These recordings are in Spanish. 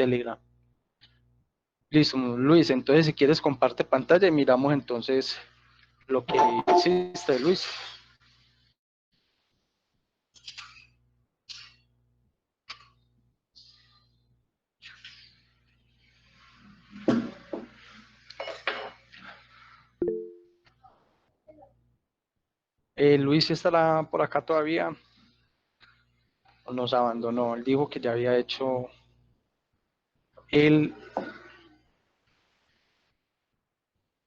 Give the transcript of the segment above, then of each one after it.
Telegram. Listo, Luis, entonces si quieres comparte pantalla y miramos entonces lo que hiciste, Luis. Luis estará por acá todavía o nos abandonó. Él dijo que ya había hecho el,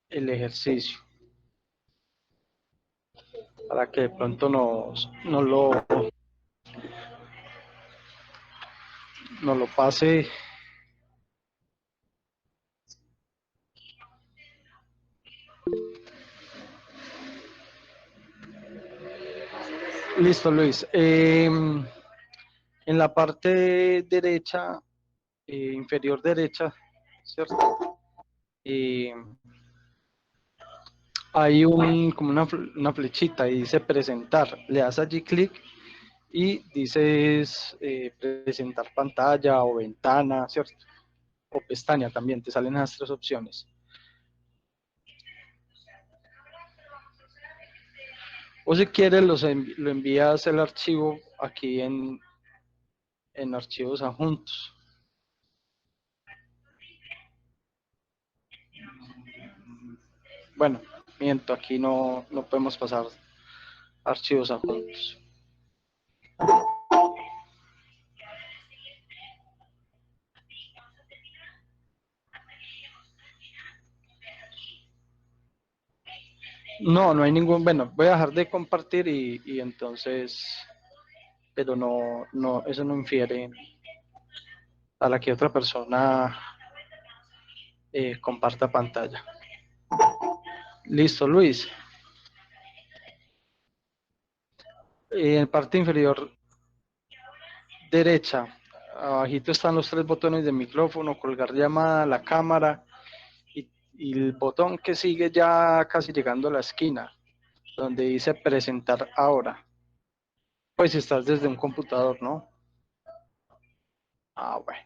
el ejercicio para que de pronto nos lo pase. Listo, Luis. En la parte derecha, inferior derecha, ¿cierto? Eh, hay como una flechita y dice presentar. Le das allí clic y dices presentar pantalla o ventana, ¿cierto? O pestaña también, te salen esas tres opciones. O si quieres, lo envías el archivo aquí en archivos adjuntos. Bueno, miento, aquí no podemos pasar archivos adjuntos. No hay ningún, bueno, voy a dejar de compartir y entonces, pero eso no infiere a la que otra persona comparta pantalla. Listo, Luis. En parte inferior derecha, abajito están los tres botones de micrófono, colgar llamada, la cámara y el botón que sigue ya casi llegando a la esquina, donde dice presentar ahora. Pues si estás desde un computador, ¿no? Ah, bueno.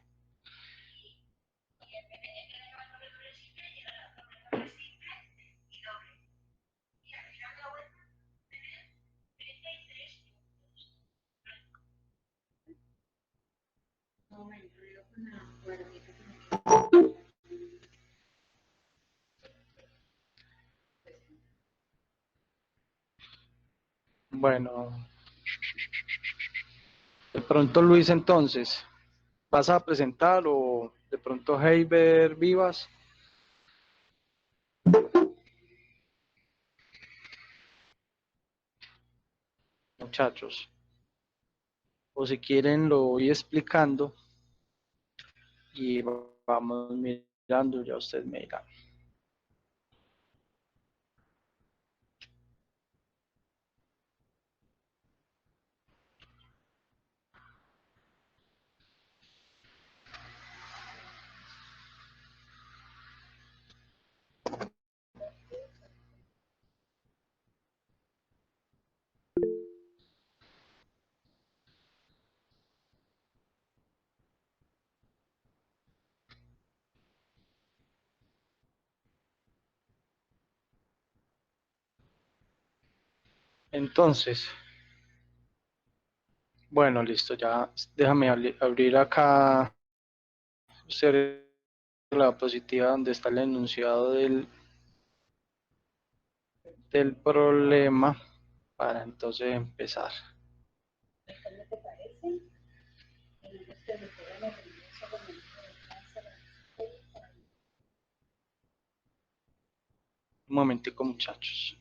Bueno, de pronto Luis entonces, ¿vas a presentar o de pronto Heiber Vivas? Muchachos, o si quieren lo voy explicando y vamos mirando, ya ustedes me dirán. Entonces, bueno, listo, ya déjame abrir acá la diapositiva donde está el enunciado del problema para entonces empezar. Un momentico, muchachos.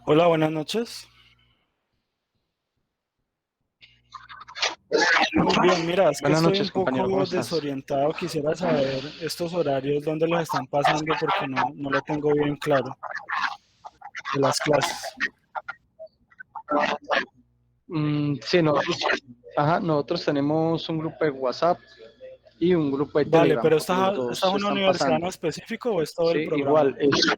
Hola, buenas noches. Bien, mira, es que Buenas estoy un noches, compañero, ¿cómo poco estás? desorientado. Quisiera saber estos horarios, dónde los están pasando, porque no lo tengo bien claro de las clases. Sí, nosotros tenemos un grupo de WhatsApp y un grupo de Vale, Telegram, pero por los ¿esta dos es se una están universidad en pasando. específico o es todo Sí, el igual, programa?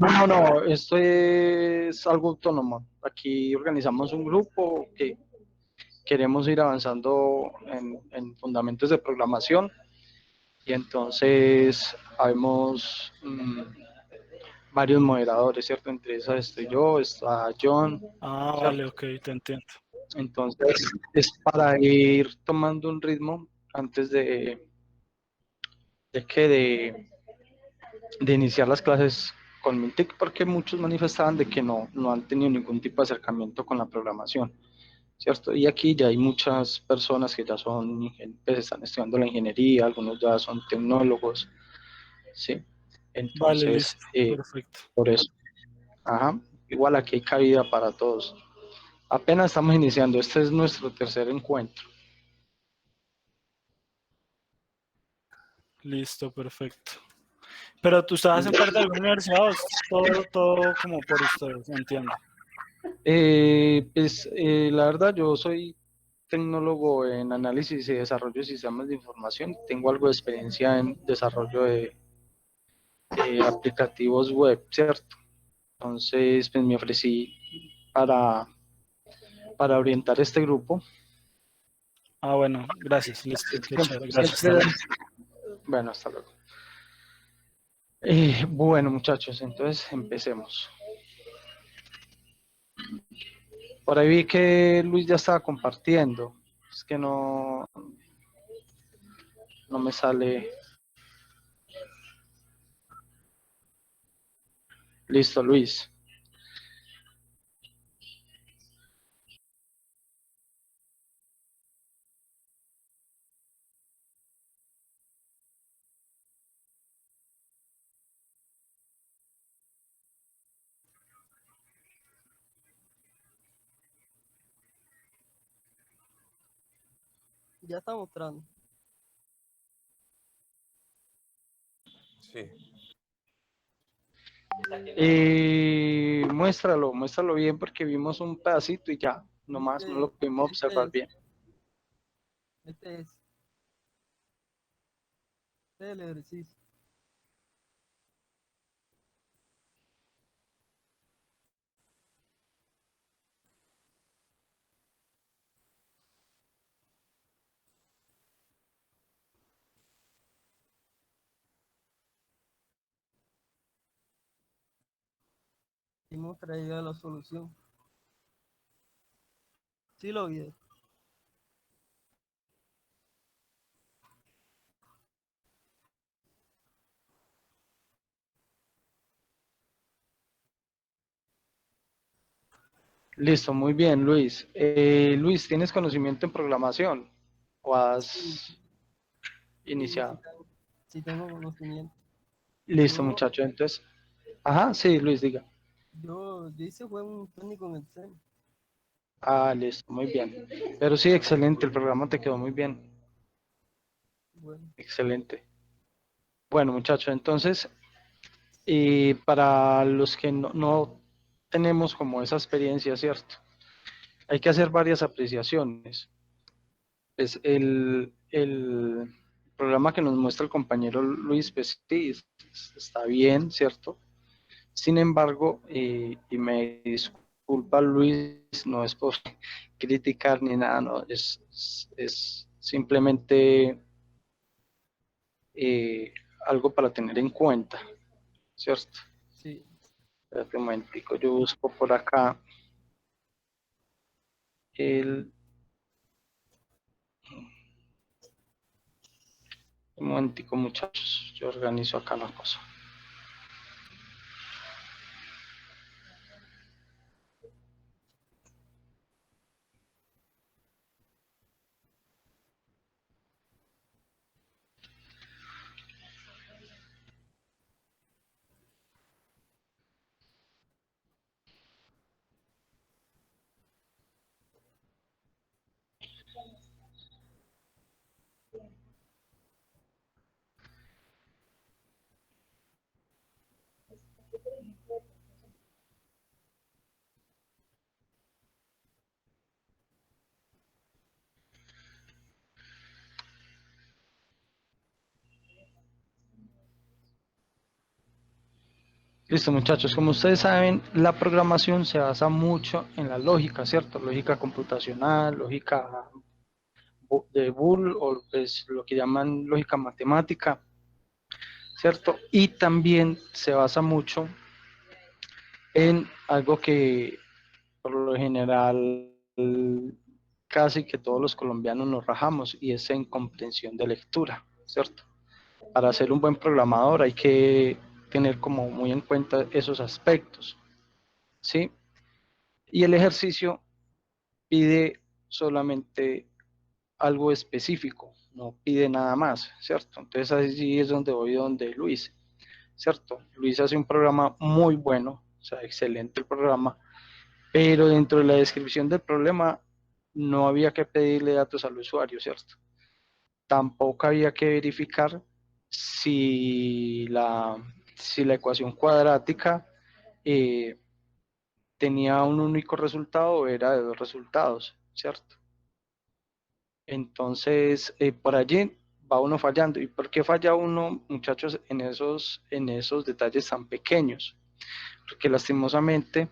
No, esto es algo autónomo. Aquí organizamos un grupo que queremos ir avanzando en fundamentos de programación y entonces habemos varios moderadores, ¿cierto? Entre esas estoy yo, está John, Ah, vale, ¿cierto? ok, te entiendo. Entonces es para ir tomando un ritmo antes de que de iniciar las clases con Mintic, porque muchos manifestaban de que no han tenido ningún tipo de acercamiento con la programación, ¿cierto? Y aquí ya hay muchas personas que ya son, pues están estudiando la ingeniería, algunos ya son tecnólogos, ¿sí? Vale, Entonces, listo, perfecto. por eso, ajá, igual aquí hay cabida para todos. Apenas estamos iniciando, este es nuestro tercer encuentro. Listo, perfecto. Pero tú estás en parte de alguna universidad o es todo como por ustedes, entiendo. La verdad, yo soy tecnólogo en análisis y desarrollo de sistemas de información. Tengo algo de experiencia en desarrollo de aplicativos web, ¿cierto? Entonces, pues me ofrecí para, para orientar este grupo. Ah, bueno, gracias, listo, qué Siempre, chévere, gracias, hasta siempre, luego. bueno, hasta luego. Bueno, muchachos, entonces empecemos. Por ahí vi que Luis ya estaba compartiendo. Es que no me sale. Listo, Luis. Ya está mostrando. Sí. Muéstralo bien porque vimos un pedacito y ya, nomás no lo pudimos Este observar es, bien. este es, este es el ejercicio. Y muestra ahí la solución. Sí lo vi. Listo, muy bien, Luis. Luis, ¿tienes conocimiento en programación? ¿O Sí, has sí, iniciado? sí tengo conocimiento. Listo, Yo, muchacho. Entonces, ajá, sí, Luis, diga. yo hice fue un técnico en Excel. Ah, listo, muy bien. Pero sí, excelente, el programa te quedó muy bien. Bueno, Excelente. Bueno, muchacho, entonces, para los que no tenemos como esa experiencia, ¿cierto? Hay que hacer varias apreciaciones. Pues el programa que nos muestra el compañero Luis, pues sí, está bien, ¿cierto? Sin embargo, y me disculpa Luis, no es por criticar ni nada, no, es simplemente algo para tener en cuenta, ¿cierto? sí, Espérate un momentico, yo busco por acá el... Un momentico, muchachos, yo organizo acá la cosa. Listo, muchachos, como ustedes saben, la programación se basa mucho en la lógica, ¿cierto? Lógica computacional, lógica de Boole, o pues lo que llaman lógica matemática, ¿cierto? Y también se basa mucho en algo que por lo general casi que todos los colombianos nos rajamos, y es en comprensión de lectura, ¿cierto? Para ser un buen programador hay que tener como muy en cuenta esos aspectos, ¿sí? Y el ejercicio pide solamente algo específico, no pide nada más, ¿cierto? Entonces allí es donde voy, donde Luis, ¿cierto? Luis hace un programa muy bueno, o sea, excelente el programa, pero dentro de la descripción del problema no había que pedirle datos al usuario, ¿cierto? Tampoco había que verificar si la ecuación cuadrática eh, tenía un único resultado o era de dos resultados, ¿cierto? Entonces, por allí va uno fallando. ¿Y por qué falla uno, muchachos, en esos detalles tan pequeños? Porque lastimosamente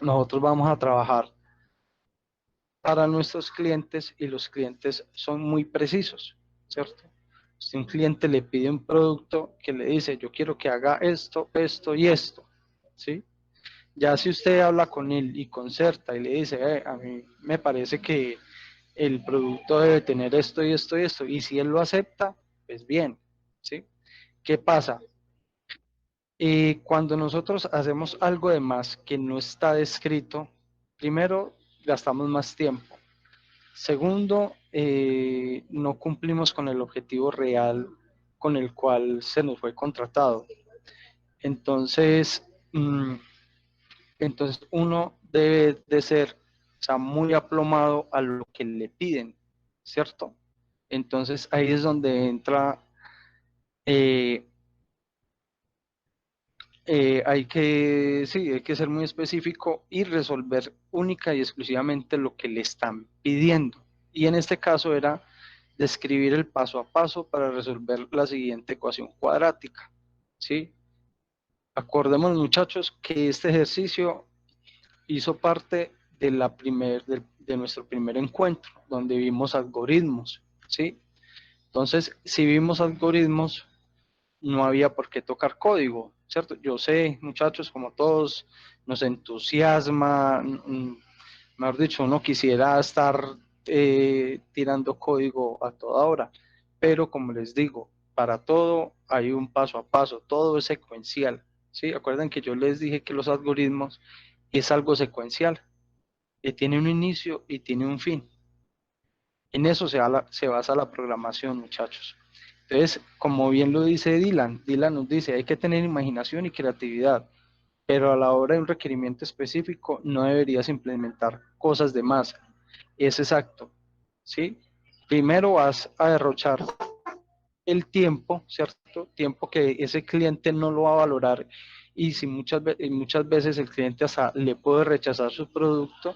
nosotros vamos a trabajar para nuestros clientes y los clientes son muy precisos, ¿cierto? Si un cliente le pide un producto que le dice, yo quiero que haga esto, esto y esto, ¿sí? Ya si usted habla con él y concerta y le dice, a mí me parece que el producto debe tener esto y esto y esto, y si él lo acepta, pues bien, ¿sí? ¿Qué pasa? Cuando nosotros hacemos algo de más que no está descrito, primero, gastamos más tiempo. Segundo, no cumplimos con el objetivo real con el cual se nos fue contratado. Entonces, entonces uno debe de ser, o sea, muy aplomado a lo que le piden, ¿cierto? Entonces ahí es donde entra, eh, sí, hay que ser muy específico y resolver única y exclusivamente lo que le están pidiendo. Y en este caso era describir el paso a paso para resolver la siguiente ecuación cuadrática, ¿sí? Acordemos, muchachos, que este ejercicio hizo parte de nuestro primer encuentro, donde vimos algoritmos, ¿sí? Entonces, si vimos algoritmos, no había por qué tocar código, ¿cierto? Yo sé, muchachos, como todos, nos entusiasma, mejor dicho, uno quisiera estar tirando código a toda hora, pero como les digo, para todo hay un paso a paso, todo es secuencial, ¿sí? Acuerden que yo les dije que los algoritmos es algo secuencial, que tiene un inicio y tiene un fin. En eso se basa la programación, muchachos. Entonces, como bien lo dice Dylan nos dice, hay que tener imaginación y creatividad, pero a la hora de un requerimiento específico no deberías implementar cosas de más. Es exacto, ¿sí? Primero vas a derrochar el tiempo, ¿cierto? Tiempo que ese cliente no lo va a valorar, y si muchas veces el cliente hasta le puede rechazar su producto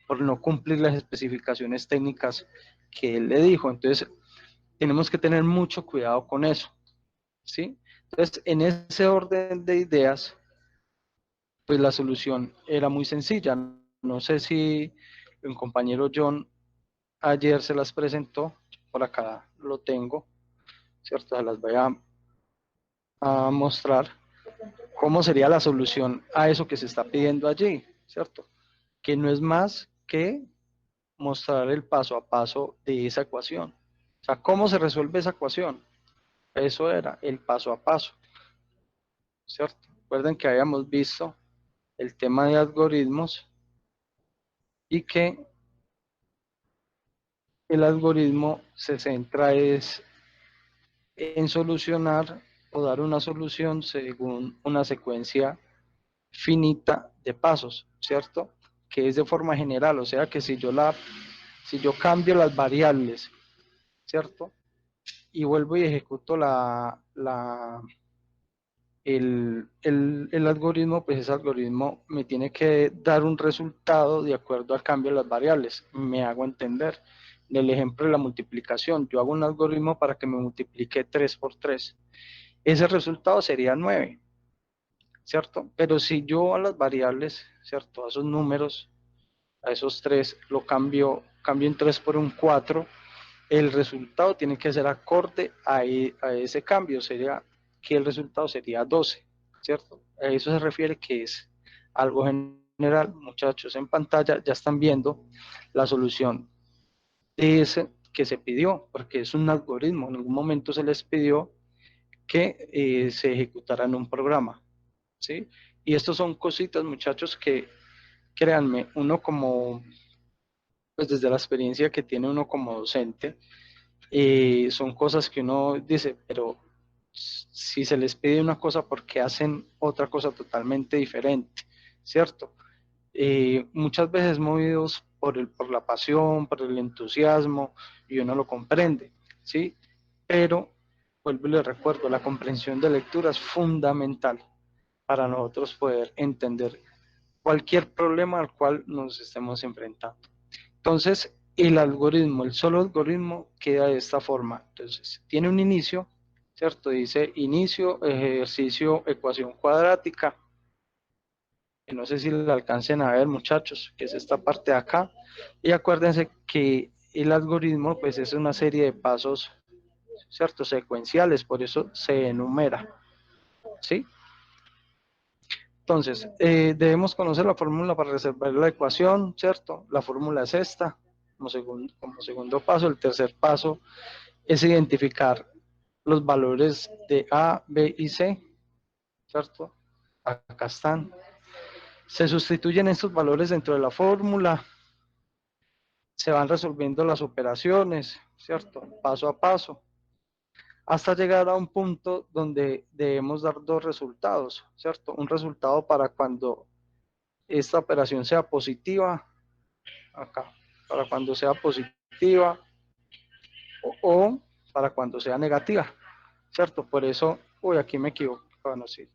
por no cumplir las especificaciones técnicas que él le dijo. Entonces, tenemos que tener mucho cuidado con eso, ¿sí? Entonces, en ese orden de ideas, pues la solución era muy sencilla. No sé si el compañero John ayer se las presentó, por acá lo tengo, ¿cierto? Se las voy a mostrar cómo sería la solución a eso que se está pidiendo allí, ¿cierto? Que no es más que mostrar el paso a paso de esa ecuación. O sea, ¿cómo se resuelve esa ecuación? Eso era el paso a paso, ¿cierto? Recuerden que habíamos visto el tema de algoritmos y que el algoritmo se centra es en solucionar o dar una solución según una secuencia finita de pasos, ¿cierto? Que es de forma general, o sea que si yo cambio las variables, ¿cierto? Y vuelvo y ejecuto el algoritmo, pues ese algoritmo me tiene que dar un resultado de acuerdo al cambio de las variables. Me hago entender. En el ejemplo de la multiplicación, yo hago un algoritmo para que me multiplique 3 por 3. Ese resultado sería 9. ¿cierto? Pero si yo a las variables, ¿cierto? A esos números, a esos 3, cambio un 3 por un 4, el resultado tiene que ser acorde a ese cambio, sería que el resultado sería 12, ¿cierto? A eso se refiere que es algo general. Muchachos, en pantalla ya están viendo la solución de ese que se pidió, porque es un algoritmo, en ningún momento se les pidió que se ejecutara en un programa, ¿sí? Y estos son cositas, muchachos, que créanme, uno como, pues desde la experiencia que tiene uno como docente, son cosas que uno dice, pero si se les pide una cosa, ¿por qué hacen otra cosa totalmente diferente? ¿Cierto? Muchas veces movidos por la pasión, por el entusiasmo, y uno lo comprende, ¿sí? Pero, vuelvo y les recuerdo, la comprensión de lectura es fundamental para nosotros poder entender cualquier problema al cual nos estemos enfrentando. Entonces, el solo algoritmo queda de esta forma. Entonces, tiene un inicio, ¿cierto? Dice inicio, ejercicio, ecuación cuadrática. No sé si la alcancen a ver, muchachos, que es esta parte de acá. Y acuérdense que el algoritmo, pues, es una serie de pasos, ¿cierto? Secuenciales, por eso se enumera, ¿sí? Entonces, debemos conocer la fórmula para resolver la ecuación, ¿cierto? La fórmula es esta, como segundo paso. El tercer paso es identificar los valores de A, B y C, ¿cierto? Acá están. Se sustituyen estos valores dentro de la fórmula, se van resolviendo las operaciones, ¿cierto? Paso a paso, hasta llegar a un punto donde debemos dar dos resultados, ¿cierto? Un resultado para cuando esta operación sea positiva, acá, para cuando sea positiva o para cuando sea negativa, ¿cierto? Por eso, uy, aquí me equivoco, bueno, sí.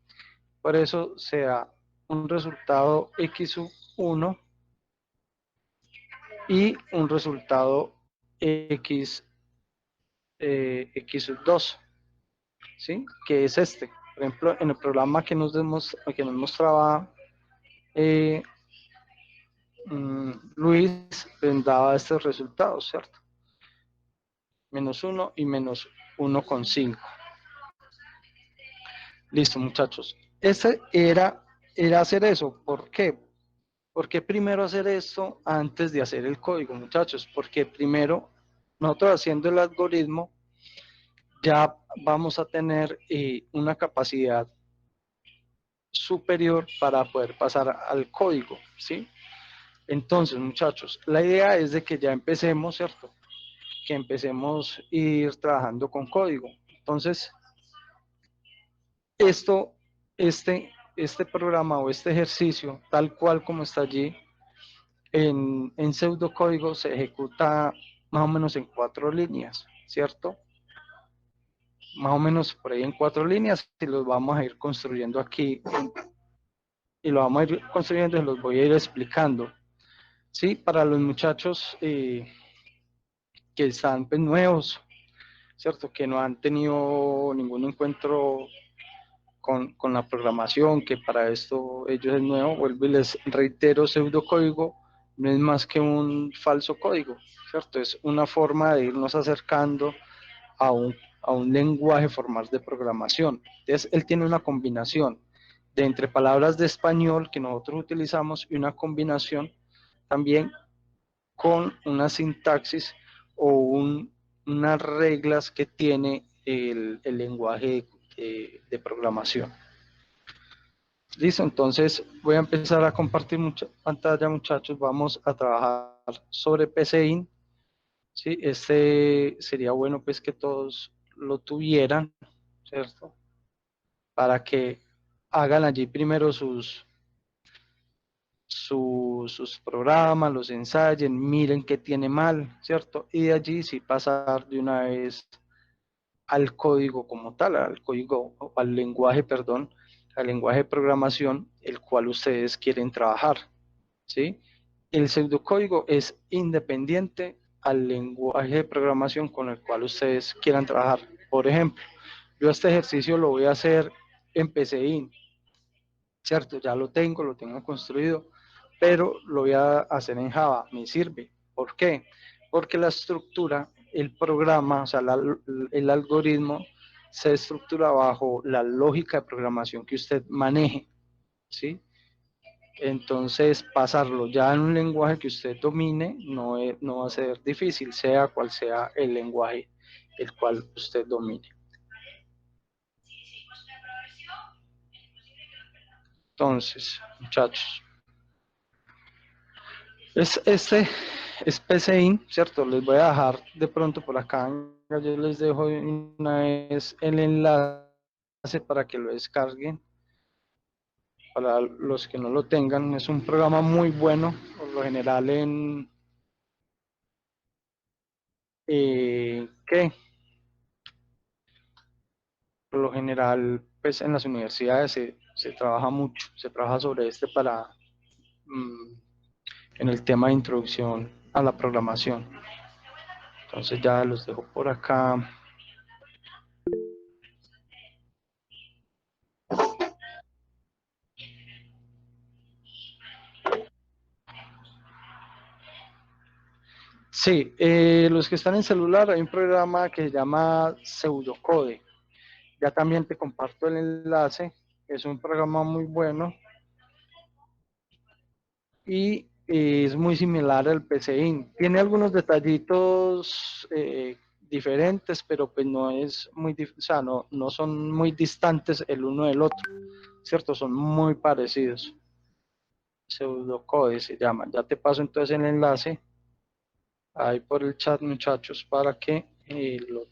Por eso se da un resultado x1 y un resultado x2, ¿sí? Que es este. Por ejemplo, en el programa que nos mostraba eh, Luis, daba estos resultados, ¿cierto? -1 y -1,5. Listo, muchachos. Ese era hacer eso. ¿Por qué? Porque primero hacer esto antes de hacer el código, muchachos. Porque primero, nosotros haciendo el algoritmo, ya vamos a tener una capacidad superior para poder pasar al código, ¿sí? Entonces, muchachos, la idea es de que ya empecemos, ¿cierto? Que empecemos a ir trabajando con código. Entonces, esto, este programa o este ejercicio, tal cual como está allí, en pseudocódigo se ejecuta más o menos en 4 líneas, ¿cierto? Más o menos por ahí en 4 líneas y los vamos a ir construyendo aquí y lo vamos a ir construyendo y los voy a ir explicando. Sí, para los muchachos que están pues, nuevos, ¿cierto? Que no han tenido ningún encuentro con la programación, que para esto ellos es nuevo, vuelvo y les reitero, pseudocódigo no es más que un falso código, ¿cierto? Es una forma de irnos acercando a un lenguaje formal de programación. Entonces, él tiene una combinación de entre palabras de español que nosotros utilizamos y una combinación también con una sintaxis o unas reglas que tiene el lenguaje de programación. Listo, entonces voy a empezar a compartir pantalla, muchachos. Vamos a trabajar sobre PCIN. ¿Sí? Este sería bueno pues que todos lo tuvieran, ¿cierto? Para que hagan allí primero sus programas, los ensayen, miren qué tiene mal, ¿cierto? Y de allí sí pasar de una vez al código como tal, al código, al lenguaje, perdón, al lenguaje de programación, el cual ustedes quieren trabajar, ¿sí? El pseudocódigo es independiente al lenguaje de programación con el cual ustedes quieran trabajar. Por ejemplo, yo este ejercicio lo voy a hacer en PCIN, ¿cierto? Ya lo tengo construido, pero lo voy a hacer en Java, me sirve. ¿Por qué? Porque la estructura, el programa, o sea, el algoritmo se estructura bajo la lógica de programación que usted maneje, ¿sí? Entonces, pasarlo ya en un lenguaje que usted domine no va a ser difícil, sea cual sea el lenguaje el cual usted domine. Entonces, muchachos, este es PCIN, ¿cierto? Les voy a dejar de pronto por acá, yo les dejo una vez el enlace para que lo descarguen. Para los que no lo tengan, es un programa muy bueno, por lo general ¿qué? Por lo general, pues en las universidades se trabaja mucho, se trabaja sobre este para mm, en el tema de introducción a la programación. Entonces ya los dejo por acá. Sí, los que están en celular hay un programa que se llama Pseudocode. Ya también te comparto el enlace. Es un programa muy bueno y es muy similar al PCIN. Tiene algunos detallitos diferentes, pero pues no es muy, o sea, no son muy distantes el uno del otro, ¿cierto? Son muy parecidos. Pseudocode se llama. Ya te paso entonces el enlace ahí por el chat, muchachos, para que lo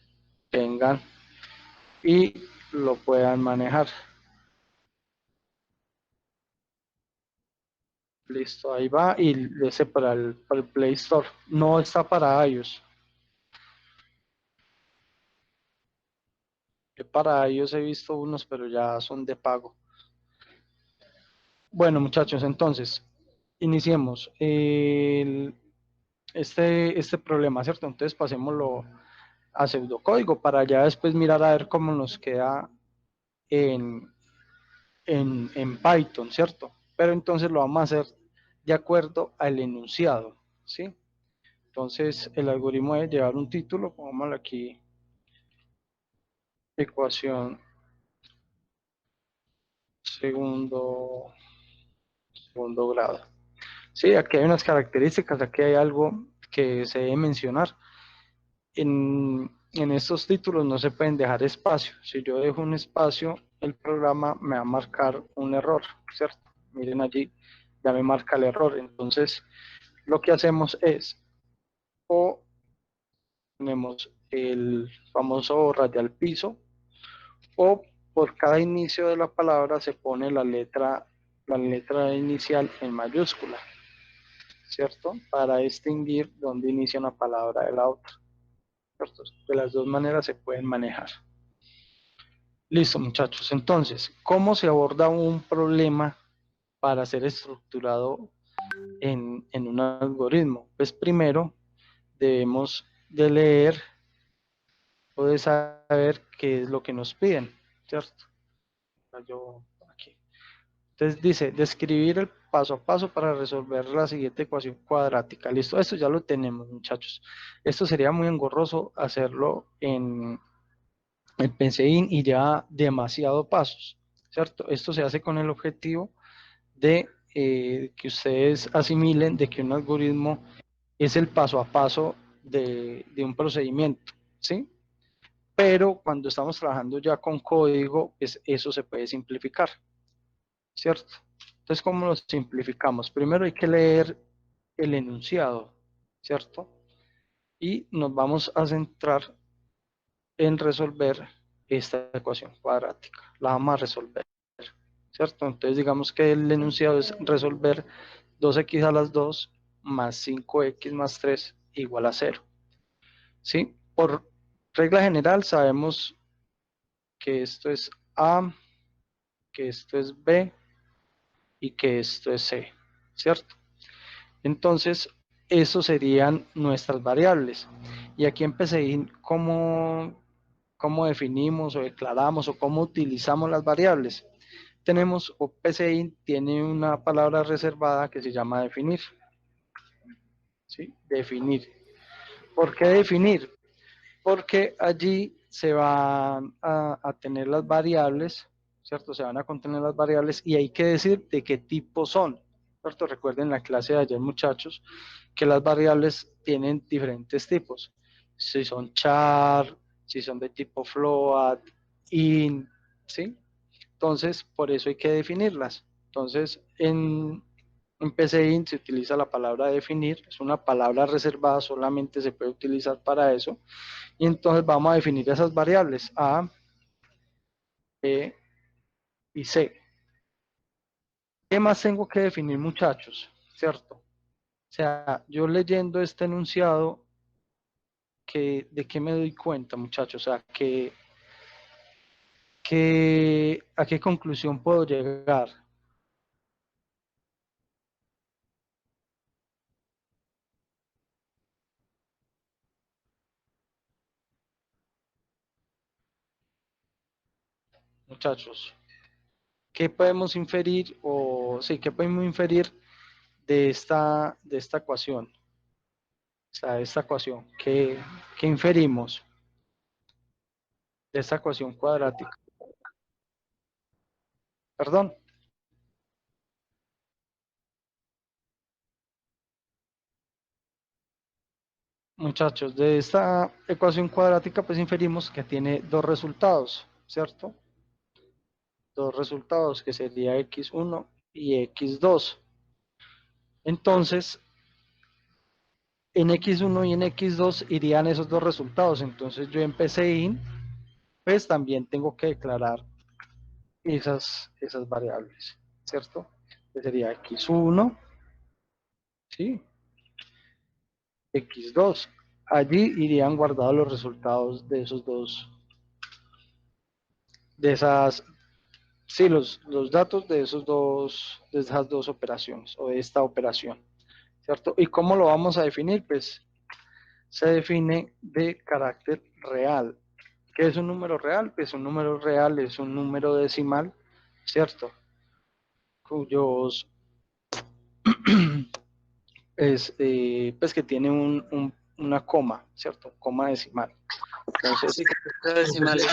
tengan y lo puedan manejar. Listo, ahí va y ese para el Play Store. No está para iOS. Para iOS he visto unos, pero ya son de pago. Bueno, muchachos, entonces, iniciemos este problema, ¿cierto? Entonces pasémoslo a pseudocódigo para ya después mirar a ver cómo nos queda en, en Python, ¿cierto? Pero entonces lo vamos a hacer de acuerdo al enunciado, ¿sí? Entonces el algoritmo debe llevar un título, pongámoslo aquí, ecuación segundo, segundo grado. Sí, aquí hay unas características, aquí hay algo que se debe mencionar. En estos títulos no se pueden dejar espacio. Si yo dejo un espacio, el programa me va a marcar un error, ¿cierto? Miren allí, ya me marca el error. Entonces, lo que hacemos es, o tenemos el famoso rayal piso, o por cada inicio de la palabra se pone la letra inicial en mayúscula, ¿cierto? Para distinguir dónde inicia una palabra de la otra, ¿cierto? De las dos maneras se pueden manejar. Listo, muchachos. Entonces, ¿cómo se aborda un problema para ser estructurado en un algoritmo? Pues primero debemos de leer o de saber qué es lo que nos piden, ¿cierto? Yo aquí. Entonces dice, describir el paso a paso para resolver la siguiente ecuación cuadrática. Listo, esto ya lo tenemos, muchachos. Esto sería muy engorroso hacerlo en PCIN y ya demasiado pasos, ¿cierto? Esto se hace con el objetivo de que ustedes asimilen de que un algoritmo es el paso a paso de un procedimiento, ¿sí? Pero cuando estamos trabajando ya con código, pues eso se puede simplificar, ¿cierto? Entonces, ¿cómo lo simplificamos? Primero hay que leer el enunciado, ¿cierto? Y nos vamos a centrar en resolver esta ecuación cuadrática. La vamos a resolver, ¿cierto? Entonces, digamos que el enunciado es resolver 2x a las 2 más 5x más 3 igual a 0, ¿sí? Por regla general sabemos que esto es A, que esto es B y que esto es C, ¿cierto? Entonces, eso serían nuestras variables. Y aquí empecé cómo definimos o declaramos o cómo utilizamos las variables. tenemos, o PCI tiene una palabra reservada que se llama definir. ¿Sí? Definir. ¿Por qué definir? Porque allí se van a tener las variables, ¿cierto? Se van a contener las variables y hay que decir de qué tipo son, ¿cierto? Recuerden la clase de ayer, muchachos, que las variables tienen diferentes tipos. Si son char, si son de tipo float, int, ¿sí? Entonces, por eso hay que definirlas. Entonces, en PCInt se utiliza la palabra definir, es una palabra reservada, solamente se puede utilizar para eso. Y entonces vamos a definir esas variables A, B y C. ¿Qué más tengo que definir, muchachos? ¿Cierto? O sea, yo leyendo este enunciado, ¿de qué me doy cuenta, muchachos? O sea, ¿a qué conclusión puedo llegar? Muchachos, ¿qué podemos inferir o sí, qué podemos inferir de esta ecuación? O sea, de esta ecuación, ¿qué inferimos de esta ecuación cuadrática? Perdón. Muchachos, de esta ecuación cuadrática pues inferimos que tiene dos resultados, ¿cierto? Dos resultados que sería x1 y x2. Entonces, en x1 y en x2 irían esos dos resultados. Entonces yo empecé in, pues también tengo que declarar esas variables, ¿cierto? Que sería x1, ¿sí? x2. Allí irían guardados los resultados de esos dos, de esas, sí, los datos de de esas dos operaciones o de esta operación, ¿cierto? ¿Y cómo lo vamos a definir? Pues se define de carácter real. ¿Qué es un número real? Pues un número real es un número decimal, ¿cierto? Cuyos pues que tiene una coma, ¿cierto? Coma decimal. Entonces, Sí, decimales.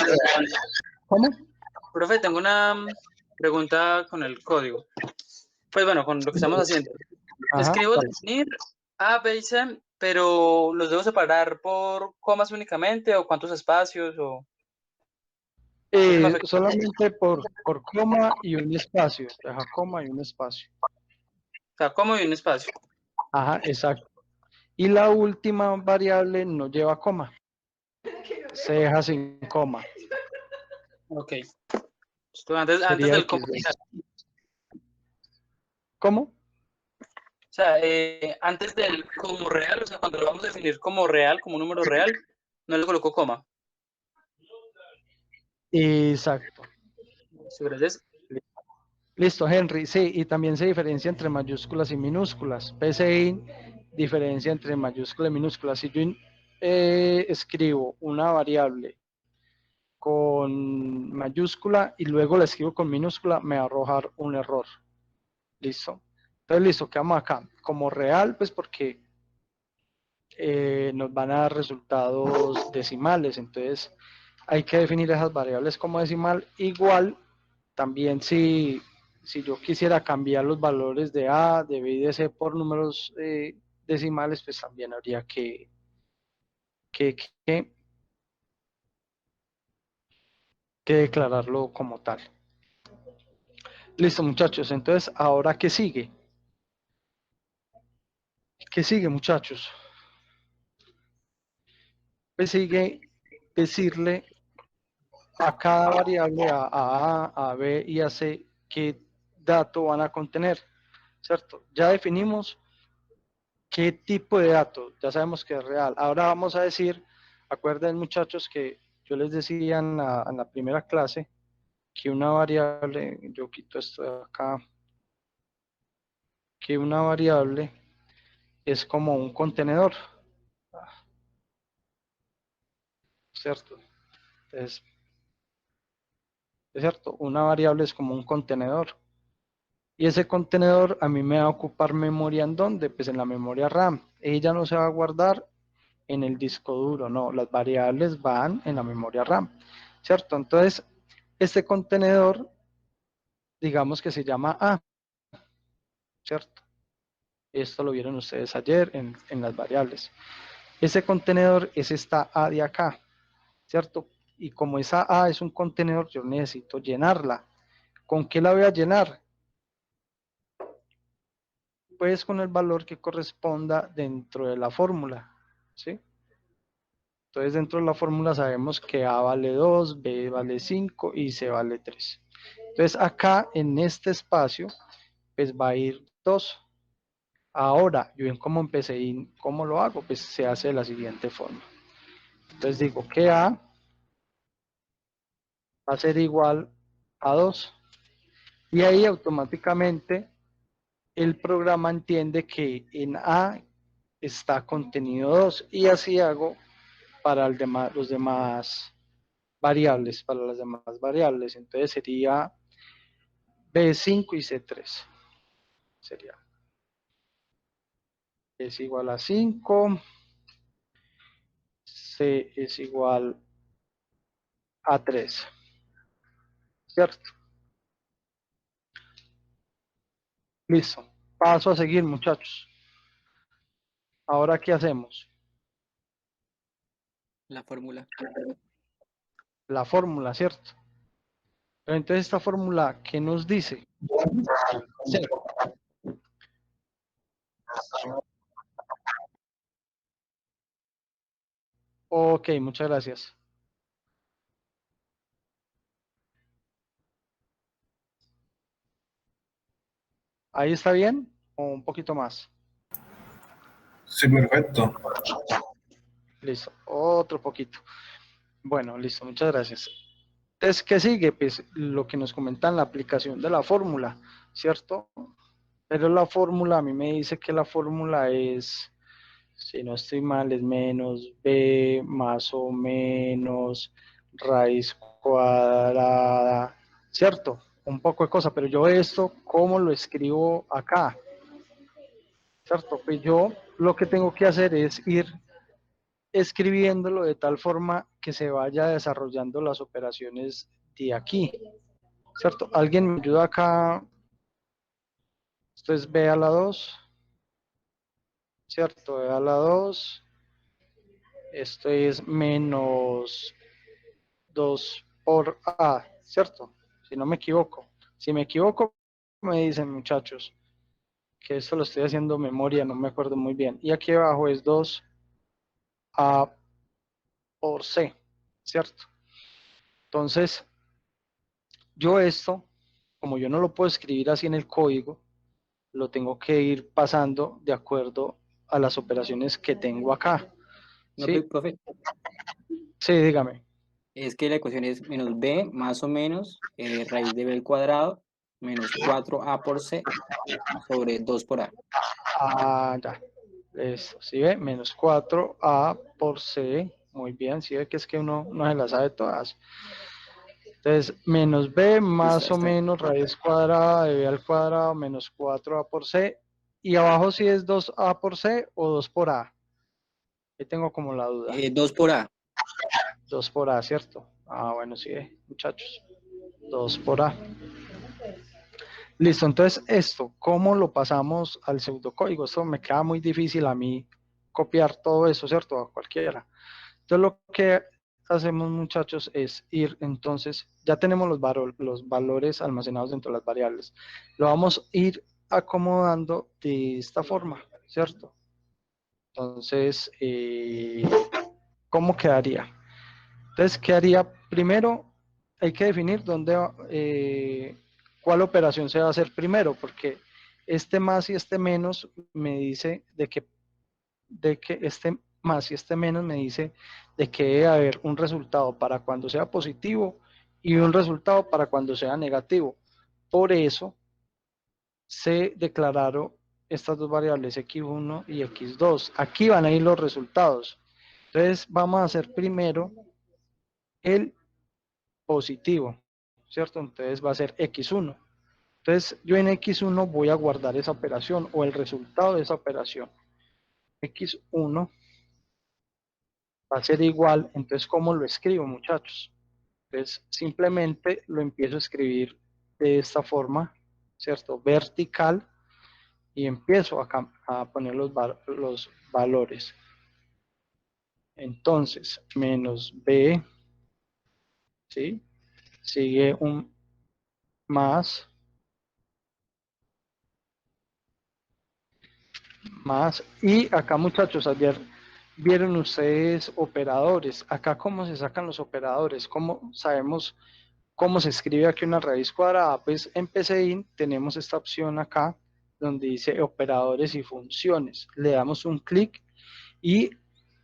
¿cómo? Profe, tengo una pregunta con el código. Pues bueno, con lo que estamos haciendo. Ajá, Escribo vale. definir A, B y C, pero ¿los debo separar por comas únicamente o cuántos espacios o eso me afecta? Solamente por coma y un espacio, deja coma y un espacio. O sea, coma y un espacio. Ajá, exacto. Y la última variable no lleva coma, se deja sin coma, Ok. Esto antes sería del coma. x2. ¿Cómo? O sea, antes del como real, o sea, cuando lo vamos a definir como real, como un número real, no le coloco coma. Exacto. Sí, gracias. Listo, Henry. Sí, y también se diferencia entre mayúsculas y minúsculas. PCI diferencia entre mayúsculas y minúsculas. Si yo escribo una variable con mayúscula y luego la escribo con minúscula, me va a arrojar un error. Listo. Entonces, listo, quedamos acá. Como real, pues porque nos van a dar resultados decimales. Entonces, hay que definir esas variables como decimal. Igual, también si yo quisiera cambiar los valores de A, de B y de C por números decimales, pues también habría que, que, que declararlo como tal. Listo, muchachos. Entonces, ¿ahora qué sigue? ¿Qué sigue, muchachos? Pues sigue decirle a cada variable, a B y a C, qué dato van a contener, ¿cierto? Ya definimos qué tipo de dato, ya sabemos que es real. Ahora vamos a decir, acuerden muchachos que yo les decía en la primera clase que una variable, yo quito esto de acá, que una variable es como un contenedor, ¿cierto? Entonces, ¿es cierto? Una variable es como un contenedor. Y ese contenedor a mí me va a ocupar memoria ¿en dónde? Pues en la memoria RAM. Ella no se va a guardar en el disco duro, no, las variables van en la memoria RAM, ¿cierto? Entonces, este contenedor, digamos que se llama A, ¿cierto? Esto lo vieron ustedes ayer en las variables. Ese contenedor es esta A de acá, ¿cierto? Y como esa A es un contenedor, yo necesito llenarla. ¿Con qué la voy a llenar? Pues con el valor que corresponda dentro de la fórmula, ¿sí? Entonces dentro de la fórmula sabemos que A vale 2, B vale 5 y C vale 3. Entonces acá en este espacio pues va a ir 2. Ahora, yo en cómo empecé y cómo lo hago, pues se hace de la siguiente forma. Entonces digo que A va a ser igual a 2. Y ahí automáticamente el programa entiende que en A está contenido 2 y así hago para los demás variables, para las demás variables. Entonces sería B5 y C3. Sería es igual a 5, C es igual a 3, ¿cierto? Listo. Paso a seguir, muchachos. Ahora, ¿qué hacemos? La fórmula. La fórmula, ¿cierto? Pero entonces esta fórmula, ¿qué nos dice? Sí. Ok, muchas gracias. ¿Ahí está bien? ¿O un poquito más? Sí, perfecto. Listo. Otro poquito. Bueno, listo. Muchas gracias. Entonces, ¿qué sigue? Pues lo que nos comentan la aplicación de la fórmula, ¿cierto? Pero la fórmula, a mí me dice que la fórmula es, si no estoy mal, es menos b más o menos raíz cuadrada, ¿cierto? Un poco de cosa, pero yo esto, ¿cómo lo escribo acá? ¿Cierto? Pues yo lo que tengo que hacer es ir escribiéndolo de tal forma que se vaya desarrollando las operaciones de aquí, ¿cierto? ¿Alguien me ayuda acá? Esto es b a la 2, ¿cierto? B a la 2, esto es menos 2 por A, ¿cierto? Si no me equivoco. Si me equivoco, me dicen, muchachos, que esto lo estoy haciendo memoria, no me acuerdo muy bien. Y aquí abajo es 2A por C, ¿cierto? Entonces, yo esto, como yo no lo puedo escribir así en el código, lo tengo que ir pasando de acuerdo a las operaciones que tengo acá. No, ¿Sí? profe, Sí, dígame. es que la ecuación es menos b más o menos raíz de b al cuadrado menos 4a por c sobre 2 por a. Ah, ya. Eso, ¿sí ve? Menos 4A por C. Muy bien, ¿sí ve que es que uno no se las sabe todas? Entonces, menos B Listo, más o está bien. menos raíz cuadrada de B al cuadrado menos 4A por C. Y abajo sí es 2A por C o 2 por A. Ahí tengo como la duda. 2 por a. 2 por A, ¿cierto? Ah, bueno, sí ve, muchachos. 2 por A. Listo, entonces esto, ¿cómo lo pasamos al pseudocódigo? Esto me queda muy difícil a mí copiar todo eso, ¿cierto? A cualquiera. Entonces lo que hacemos, muchachos, es ir, entonces, ya tenemos los valores almacenados dentro de las variables. Lo vamos a ir acomodando de esta forma, ¿cierto? Entonces, ¿cómo quedaría? Entonces, quedaría primero, hay que definir cuál operación se va a hacer primero, porque este más y este menos me dice de que este más y este menos me dice de que debe haber un resultado para cuando sea positivo y un resultado para cuando sea negativo. Por eso se declararon estas dos variables x1 y x2. Aquí van a ir los resultados. Entonces vamos a hacer primero el positivo, ¿cierto? Entonces va a ser x1. Entonces yo en x1 voy a guardar esa operación o el resultado de esa operación. x1 va a ser igual, entonces ¿cómo lo escribo, muchachos? Entonces simplemente lo empiezo a escribir de esta forma, ¿cierto? Vertical, y empiezo a poner los valores. Entonces, menos b, ¿sí? Sigue un más, y acá, muchachos, ayer vieron ustedes operadores. Acá, ¿cómo se sacan los operadores? ¿Cómo sabemos cómo se escribe aquí una raíz cuadrada? Pues en PCIN tenemos esta opción acá, donde dice operadores y funciones. Le damos un clic y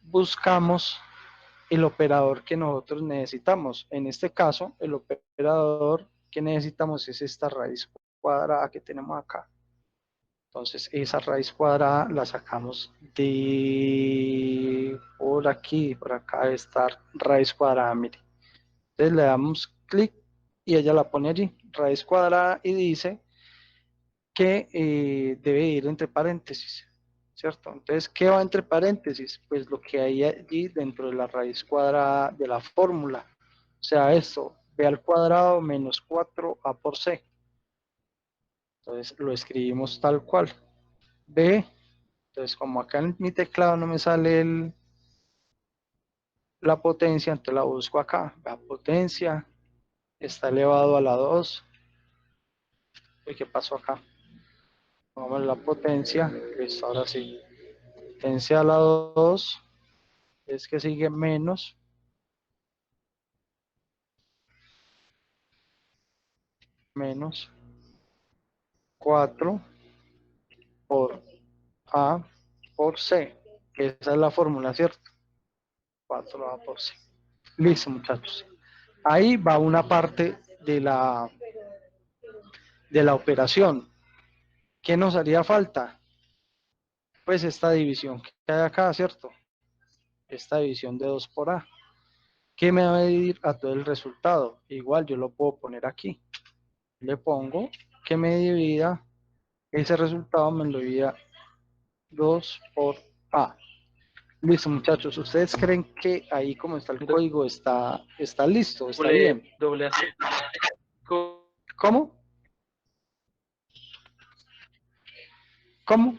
buscamos el operador que nosotros necesitamos. En este caso, el operador que necesitamos es esta raíz cuadrada que tenemos acá. Entonces, esa raíz cuadrada la sacamos de por aquí, por acá está raíz cuadrada, mire. Entonces le damos clic y ella la pone allí, raíz cuadrada, y dice que debe ir entre paréntesis, ¿cierto? Entonces, ¿qué va entre paréntesis? Pues lo que hay allí dentro de la raíz cuadrada de la fórmula. O sea, esto, b al cuadrado menos 4a por c. Entonces, lo escribimos tal cual. B, entonces como acá en mi teclado no me sale la potencia, entonces la busco acá. La potencia está elevado a la 2. ¿Y qué pasó acá? Vamos a la potencia, listo, ahora sí. Potencia a la 2 es que sigue menos menos 4 por A por C, que esa es la fórmula, ¿cierto? 4A por C. Listo, muchachos. Ahí va una parte de la operación. ¿Qué nos haría falta? Pues esta división que hay acá, ¿cierto? Esta división de 2 por A. ¿Qué me va a dividir a todo el resultado? Igual yo lo puedo poner aquí. Le pongo que me divida, ese resultado me lo divida 2 por A. Listo, muchachos. ¿Ustedes creen que ahí como está el código está listo? ¿Está bien? Doble A. ¿Cómo? ¿Cómo?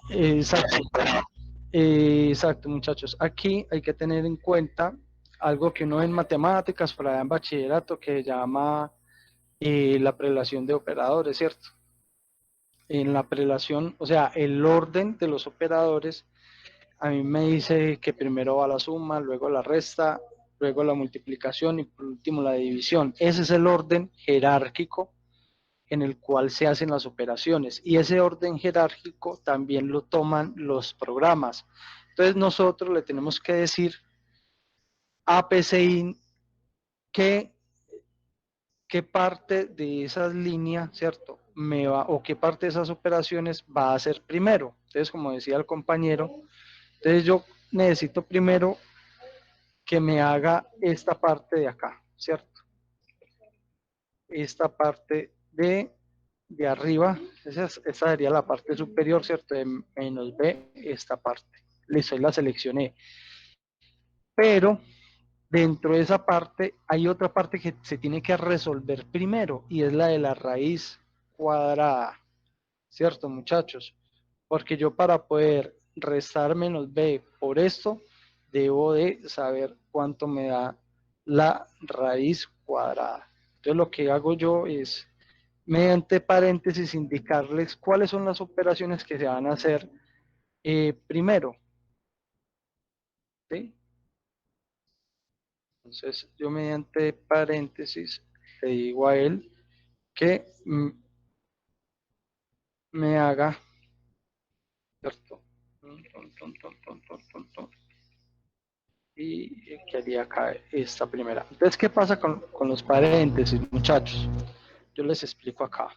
Exacto. Exacto, muchachos. Aquí hay que tener en cuenta algo que uno ve en matemáticas, por allá en bachillerato, que se llama la prelación de operadores, ¿cierto? En la prelación, o sea, el orden de los operadores, a mí me dice que primero va la suma, luego la resta, luego la multiplicación y por último la división. Ese es el orden jerárquico en el cual se hacen las operaciones, y ese orden jerárquico también lo toman los programas. Entonces nosotros le tenemos que decir a PCIN qué parte de esas líneas, ¿cierto? O qué parte de esas operaciones va a hacer primero. Entonces, como decía el compañero, entonces yo necesito primero que me haga esta parte de acá, ¿cierto? Esta parte de arriba, esa sería la parte superior, ¿cierto? De menos B, esta parte. Listo, ahí la seleccioné. Pero dentro de esa parte hay otra parte que se tiene que resolver primero, y es la de la raíz cuadrada, ¿cierto, muchachos? Porque yo, para poder restar menos B por esto, debo de saber cuánto me da la raíz cuadrada. Entonces lo que hago yo es, mediante paréntesis, indicarles cuáles son las operaciones que se van a hacer primero, ¿sí? Entonces yo, mediante paréntesis, le digo a él que me haga, ¿cierto? Y que haría acá esta primera. Entonces, ¿qué pasa con los paréntesis, muchachos? Yo les explico acá.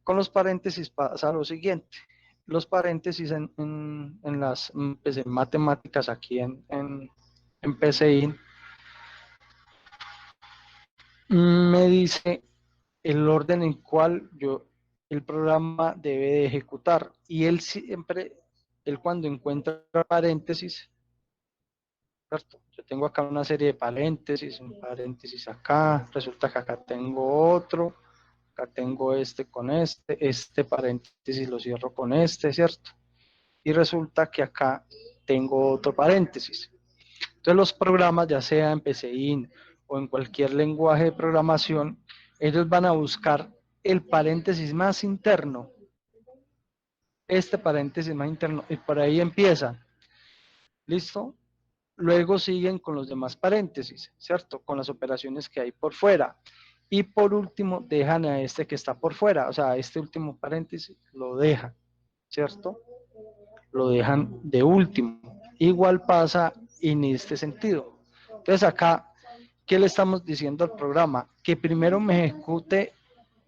Con los paréntesis pasa lo siguiente. los paréntesis en las pues, en matemáticas aquí en PCI, me dice el orden en cual el programa debe de ejecutar, y él siempre, él cuando encuentra paréntesis, ¿cierto? Yo tengo acá una serie de paréntesis, un paréntesis acá, resulta que acá tengo otro, acá tengo este con este paréntesis lo cierro con este, ¿cierto? Y resulta que acá tengo otro paréntesis. Entonces los programas, ya sea en PCIN o en cualquier lenguaje de programación, ellos van a buscar el paréntesis más interno, este paréntesis más interno, y por ahí empiezan. ¿Listo? Luego siguen con los demás paréntesis, ¿cierto? Con las operaciones que hay por fuera. Y por último, dejan a este que está por fuera, o sea, este último paréntesis lo dejan, ¿cierto? Lo dejan de último. Igual pasa en este sentido. Entonces acá, ¿qué le estamos diciendo al programa? Que primero me ejecute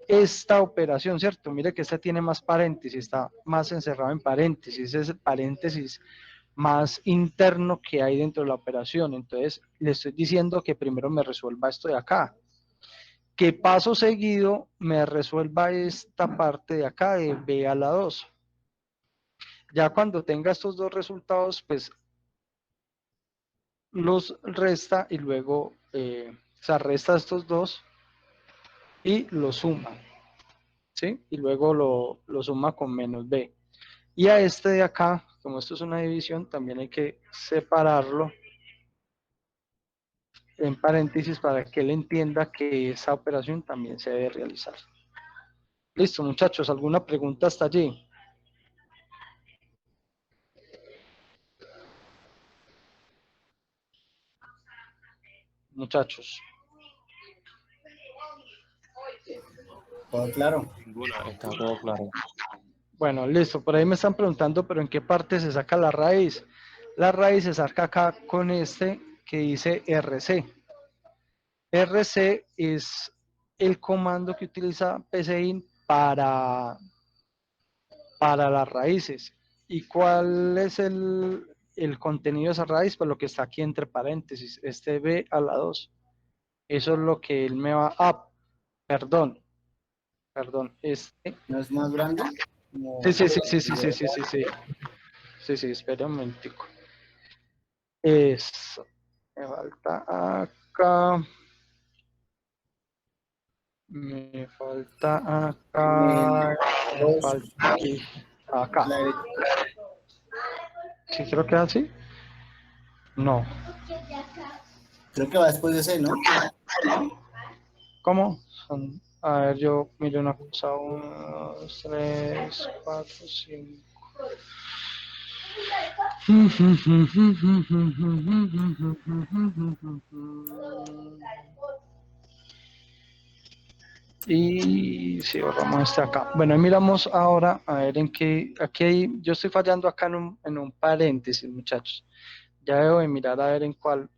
esta operación, ¿cierto? Mire que esta tiene más paréntesis, está más encerrado en paréntesis, es el paréntesis más interno que hay dentro de la operación. Entonces le estoy diciendo que primero me resuelva esto de acá, que paso seguido me resuelva esta parte de acá de B a la 2. Ya cuando tenga estos dos resultados, pues los resta y luego se resta estos dos y lo suma, ¿sí? Y luego lo suma con menos B. Y a este de acá, como esto es una división, también hay que separarlo en paréntesis para que él entienda que esa operación también se debe realizar. Listo, muchachos, ¿alguna pregunta hasta allí? Muchachos. Todo claro. Está todo claro. Bueno, listo, por ahí me están preguntando, pero ¿en qué parte se saca la raíz? La raíz se saca acá con este que dice RC. RC es el comando que utiliza PCIN para las raíces. ¿Y cuál es el contenido de esa raíz? Pues lo que está aquí entre paréntesis, este B a la 2. Eso es lo que él me va a... perdón, este... ¿No es más grande? Sí, sí, sí, sí, sí, sí, sí, sí, sí. Sí, sí, espera un momentico. Eso. Me falta acá. Me falta acá. Me falta aquí. Acá. ¿Sí creo que es así? No. Creo que va después de C, ¿no? ¿Cómo? A ver, yo miro una cosa. 1, 2, 3, 4, 5. Y si borramos este acá. Bueno, ahí miramos ahora a ver en qué. Aquí yo estoy fallando acá en un paréntesis, muchachos. Ya debo de mirar a ver en cuál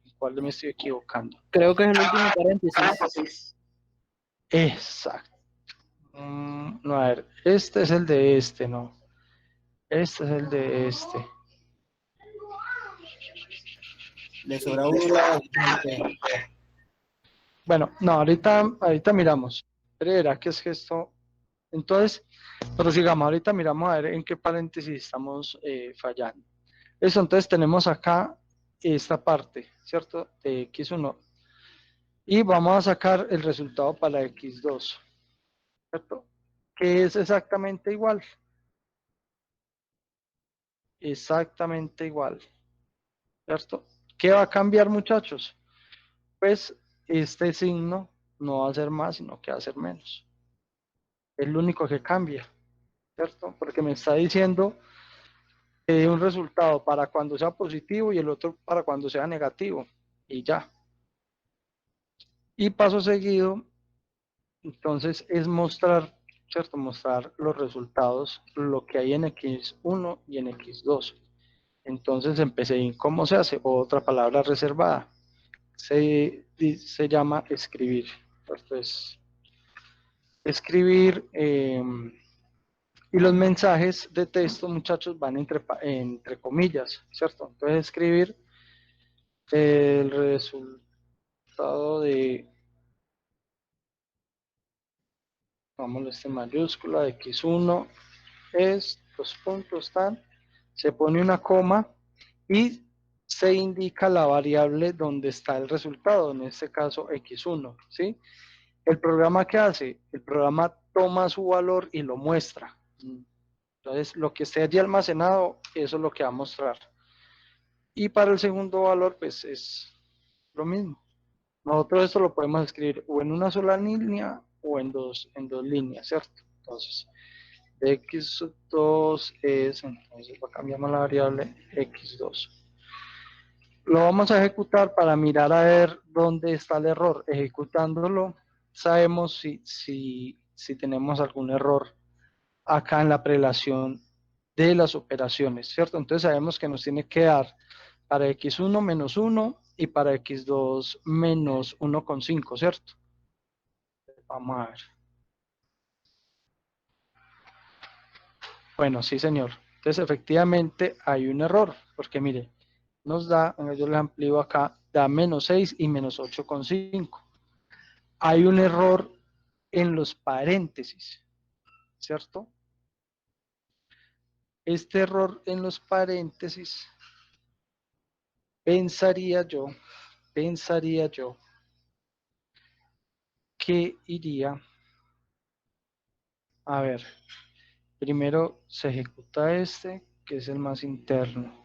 me estoy equivocando. Creo que es el último paréntesis. Exacto. No, a ver, este es el de este, no. Este es el de este. Le sobra uno la Bueno, no, ahorita miramos. Pero verá que es que esto. Entonces, prosigamos. Ahorita miramos a ver en qué paréntesis estamos fallando. Eso, entonces tenemos acá esta parte, ¿cierto? De X1. Y vamos a sacar el resultado para X2, ¿cierto? Que es exactamente igual. Exactamente igual, ¿cierto? ¿Qué va a cambiar, muchachos? Pues este signo no va a ser más, sino que va a ser menos. Es lo único que cambia, ¿cierto? Porque me está diciendo un resultado para cuando sea positivo y el otro para cuando sea negativo. Y ya. Y paso seguido, entonces es mostrar, ¿cierto? Mostrar los resultados, lo que hay en X1 y en X2. Entonces empecé en cómo se hace, otra palabra reservada. Se llama escribir. Esto es escribir Y los mensajes de texto, muchachos, van entre comillas, ¿cierto? Entonces escribir el resultado de, vamos este mayúscula, de x1 es, los puntos están, se pone una coma y se indica la variable donde está el resultado, en este caso x1, ¿sí? ¿El programa qué hace? El programa toma su valor y lo muestra. Entonces, lo que esté allí almacenado, eso es lo que va a mostrar. Y para el segundo valor, pues es lo mismo. Nosotros esto lo podemos escribir o en una sola línea o en dos líneas, ¿cierto? Entonces, x2 es, entonces cambiamos la variable x2. Lo vamos a ejecutar para mirar a ver dónde está el error. Ejecutándolo, sabemos si tenemos algún error acá en la prelación de las operaciones, ¿cierto? Entonces sabemos que nos tiene que dar para x1 menos 1 y para x2 menos 1,5, ¿cierto? Vamos a ver. Bueno, sí, señor. Entonces, efectivamente, hay un error, porque mire, nos da, yo le amplío acá, da menos 6 y menos 8,5. Hay un error en los paréntesis, ¿cierto? Este error en los paréntesis, pensaría yo, que iría, a ver, primero se ejecuta este, que es el más interno.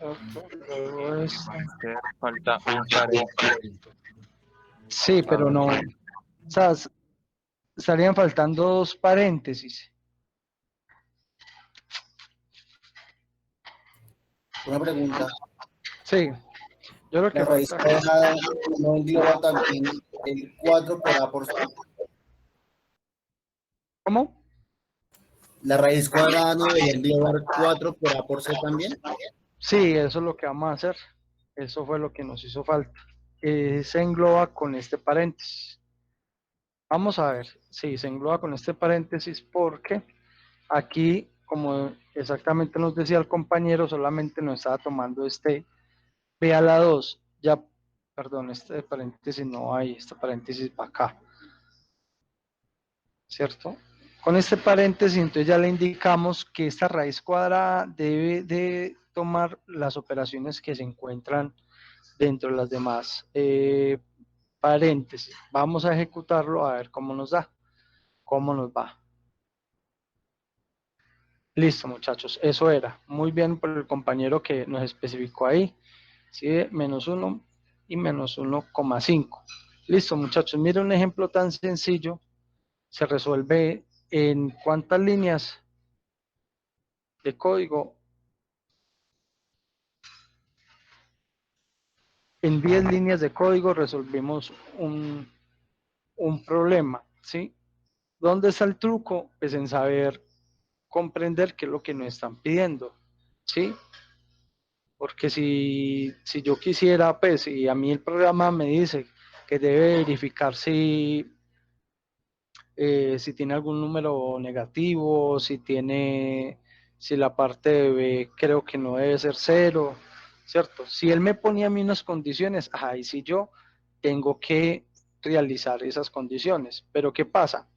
Luego este. Falta un paréntesis. Sí, pero no, o sea, estarían faltando dos paréntesis. Una pregunta. Sí, yo lo que La raíz falta. cuadrada no engloba también el 4 por A por C. ¿Cómo? La raíz cuadrada no debería englobar 4 por A por C también. Sí, eso es lo que vamos a hacer. Eso fue lo que nos hizo falta. Se engloba con este paréntesis. Vamos a ver, sí, se engloba con este paréntesis porque aquí, como exactamente nos decía el compañero, solamente nos estaba tomando este B a la 2. Ya, perdón, este paréntesis no hay, este paréntesis va acá. ¿Cierto? Con este paréntesis, entonces ya le indicamos que esta raíz cuadrada debe de tomar las operaciones que se encuentran dentro de las demás paréntesis. Vamos a ejecutarlo a ver cómo nos da, cómo nos va. Listo, muchachos, eso era. Muy bien por el compañero que nos especificó ahí. ¿Sí? Menos 1 y menos 1,5. Listo, muchachos, miren un ejemplo tan sencillo. Se resuelve en cuántas líneas de código. En 10 líneas de código resolvimos un problema, ¿sí? ¿Dónde está el truco? Pues en saber comprender qué es lo que nos están pidiendo, ¿sí? Porque si yo quisiera, pues, y a mí el programa me dice que debe verificar si tiene algún número negativo, si la parte de B creo que no debe ser 0, ¿cierto? Si él me ponía a mí unas condiciones, ahí sí yo tengo que realizar esas condiciones. Pero ¿qué pasa?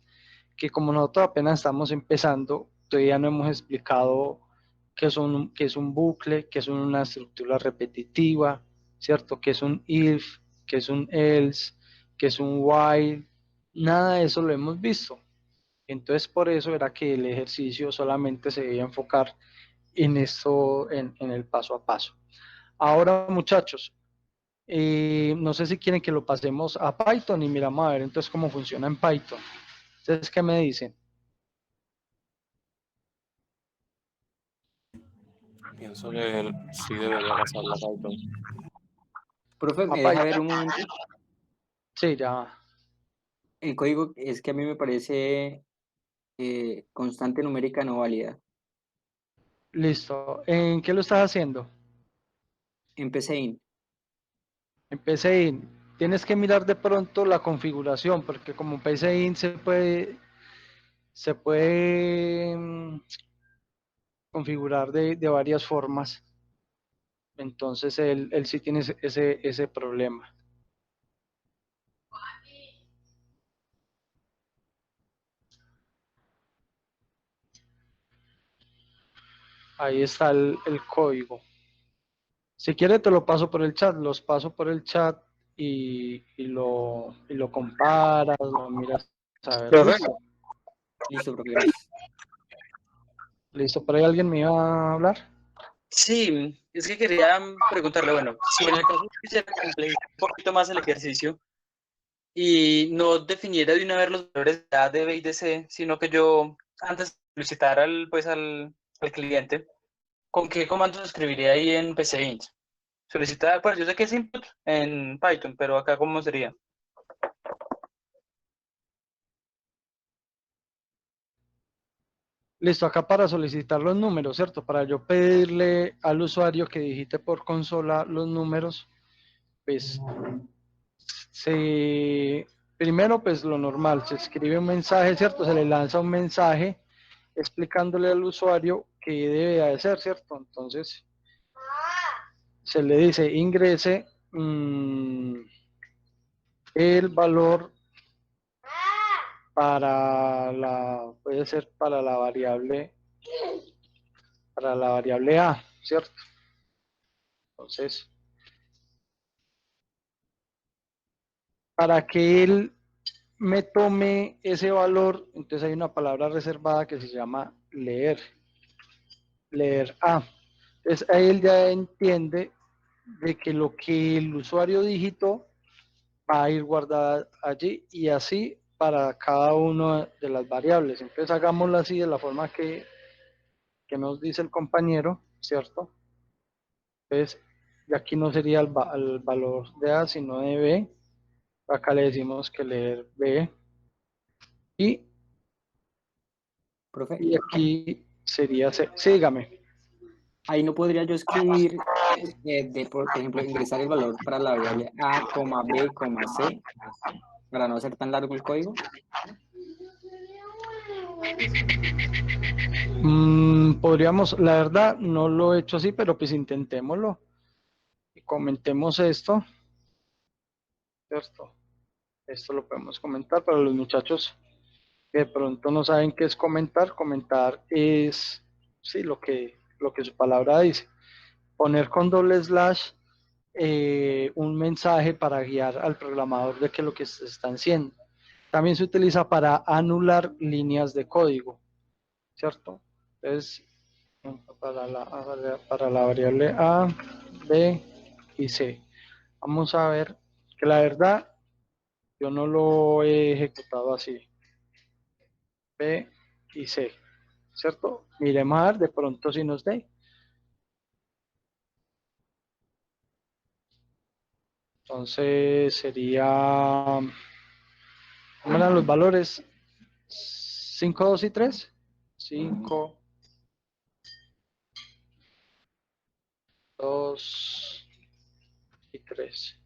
Que como nosotros apenas estamos empezando, todavía no hemos explicado qué es un bucle, qué es una estructura repetitiva, ¿cierto? Qué es un if, qué es un else, qué es un while, nada de eso lo hemos visto. Entonces por eso era que el ejercicio solamente se debía enfocar en esto, en el paso a paso. Ahora muchachos, no sé si quieren que lo pasemos a Python y miramos a ver entonces cómo funciona en Python. Entonces, ¿qué me dicen? Pienso que sí debería pasar la Python. Profe, A ¿me deja Python. ver un momento? Sí, ya. El código es que a mí me parece constante numérica no válida. Listo. ¿En qué lo estás haciendo? Empecé in. En PCIN. Tienes que mirar de pronto la configuración, porque como PCIN se puede se puede configurar de varias formas. Entonces él sí tiene ese problema. Ahí está el código. Si quiere te lo paso por el chat, los paso por el chat y lo comparas, lo miras. A ver, Profe. ¿listo? Listo, profe, gracias. ¿Listo? ¿Por ahí alguien me iba a hablar? Sí, es que quería preguntarle, bueno, si en el caso quisiera completar un poquito más el ejercicio y no definiera de una vez los valores de A, de B y de C, sino que yo antes solicitar al cliente, ¿con qué comandos escribiría ahí en PCInt? Solicitar, pues yo sé que es input en Python, pero acá ¿cómo sería? Listo, acá para solicitar los números, ¿cierto? Para yo pedirle al usuario que digite por consola los números, pues primero pues lo normal, se escribe un mensaje, ¿cierto? Se le lanza un mensaje explicándole al usuario qué debe de hacer, ¿cierto? Entonces se le dice ingrese el valor puede ser para la variable A, ¿cierto? Entonces, para que él me tome ese valor, entonces hay una palabra reservada que se llama leer A. Entonces ahí él ya entiende de que lo que el usuario digitó va a ir guardada allí y así para cada una de las variables. Entonces hagámoslo así de la forma que nos dice el compañero, ¿cierto? Entonces, y aquí no sería el valor de A, sino de B. Acá le decimos que leer B. Y Profe, aquí sería C. Sígame. ahí no podría yo escribir, por ejemplo, ingresar el valor para la variable A, B, C, para no hacer tan largo el código. Podríamos, la verdad, no lo he hecho así, pero pues intentémoslo. Y comentemos esto, ¿cierto? Esto lo podemos comentar para los muchachos que de pronto no saben qué es comentar. Comentar es, sí, lo que su palabra dice. Poner con doble slash un mensaje para guiar al programador de qué es lo que se está haciendo. También se utiliza para anular líneas de código, ¿cierto? Entonces, para la variable A, B y C. Vamos a ver que la verdad yo no lo he ejecutado así. B y C, ¿cierto? Miremos a ver de pronto si nos dé. Entonces sería, ¿cómo eran los valores? 5, 2 y 3. 5, 2 y 3.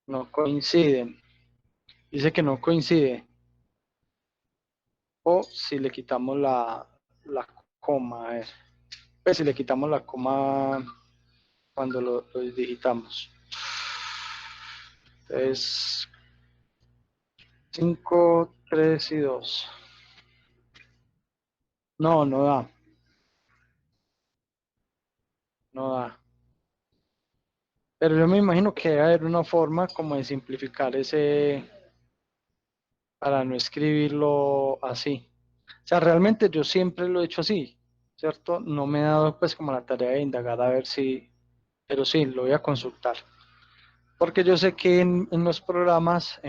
No coinciden. Dice que no coincide. O si le quitamos la coma, a ver. Pues si le quitamos la coma cuando lo digitamos. Entonces, 5, 3 y 2. No, no da. No da. Pero yo me imagino que debe haber una forma como de simplificar ese para no escribirlo así. O sea, realmente yo siempre lo he hecho así, ¿cierto? No me he dado pues como la tarea de indagar a ver si, pero sí, lo voy a consultar. Porque yo sé que en los programas,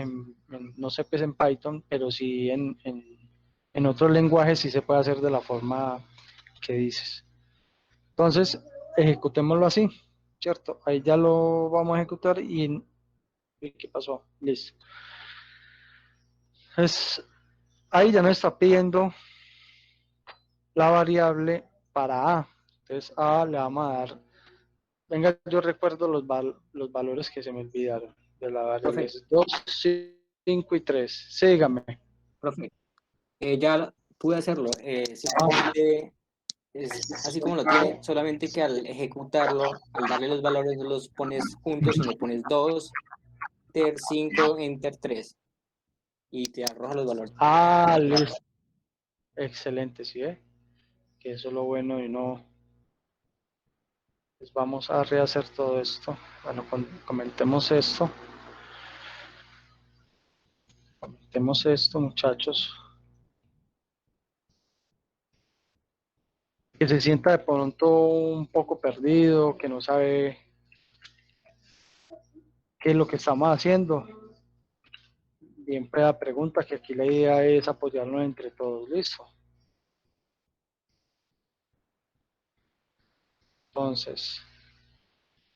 no sé pues en Python, pero sí en otros lenguajes sí se puede hacer de la forma que dices. Entonces, ejecutémoslo así, ¿cierto? Ahí ya lo vamos a ejecutar ¿y qué pasó? Listo. Ahí ya nos está pidiendo la variable para A. Entonces, A le vamos a dar. Venga, yo recuerdo los valores que se me olvidaron de la variable. Profe, 2, 5 y 3. Sígame. profe, Ya pude hacerlo. Simplemente es así como lo tiene, solamente que al ejecutarlo, al darle los valores, no los pones juntos, sino pones 2, enter 5, enter 3 y te arroja los valores. Ah, listo. Excelente, ¿sí ve? Que eso es lo bueno y no. Pues vamos a rehacer todo esto. Bueno, comentemos esto. Comentemos esto, muchachos. Que se sienta de pronto un poco perdido, que no sabe qué es lo que estamos haciendo. Siempre la pregunta, que aquí la idea es apoyarnos entre todos. Listo. Entonces,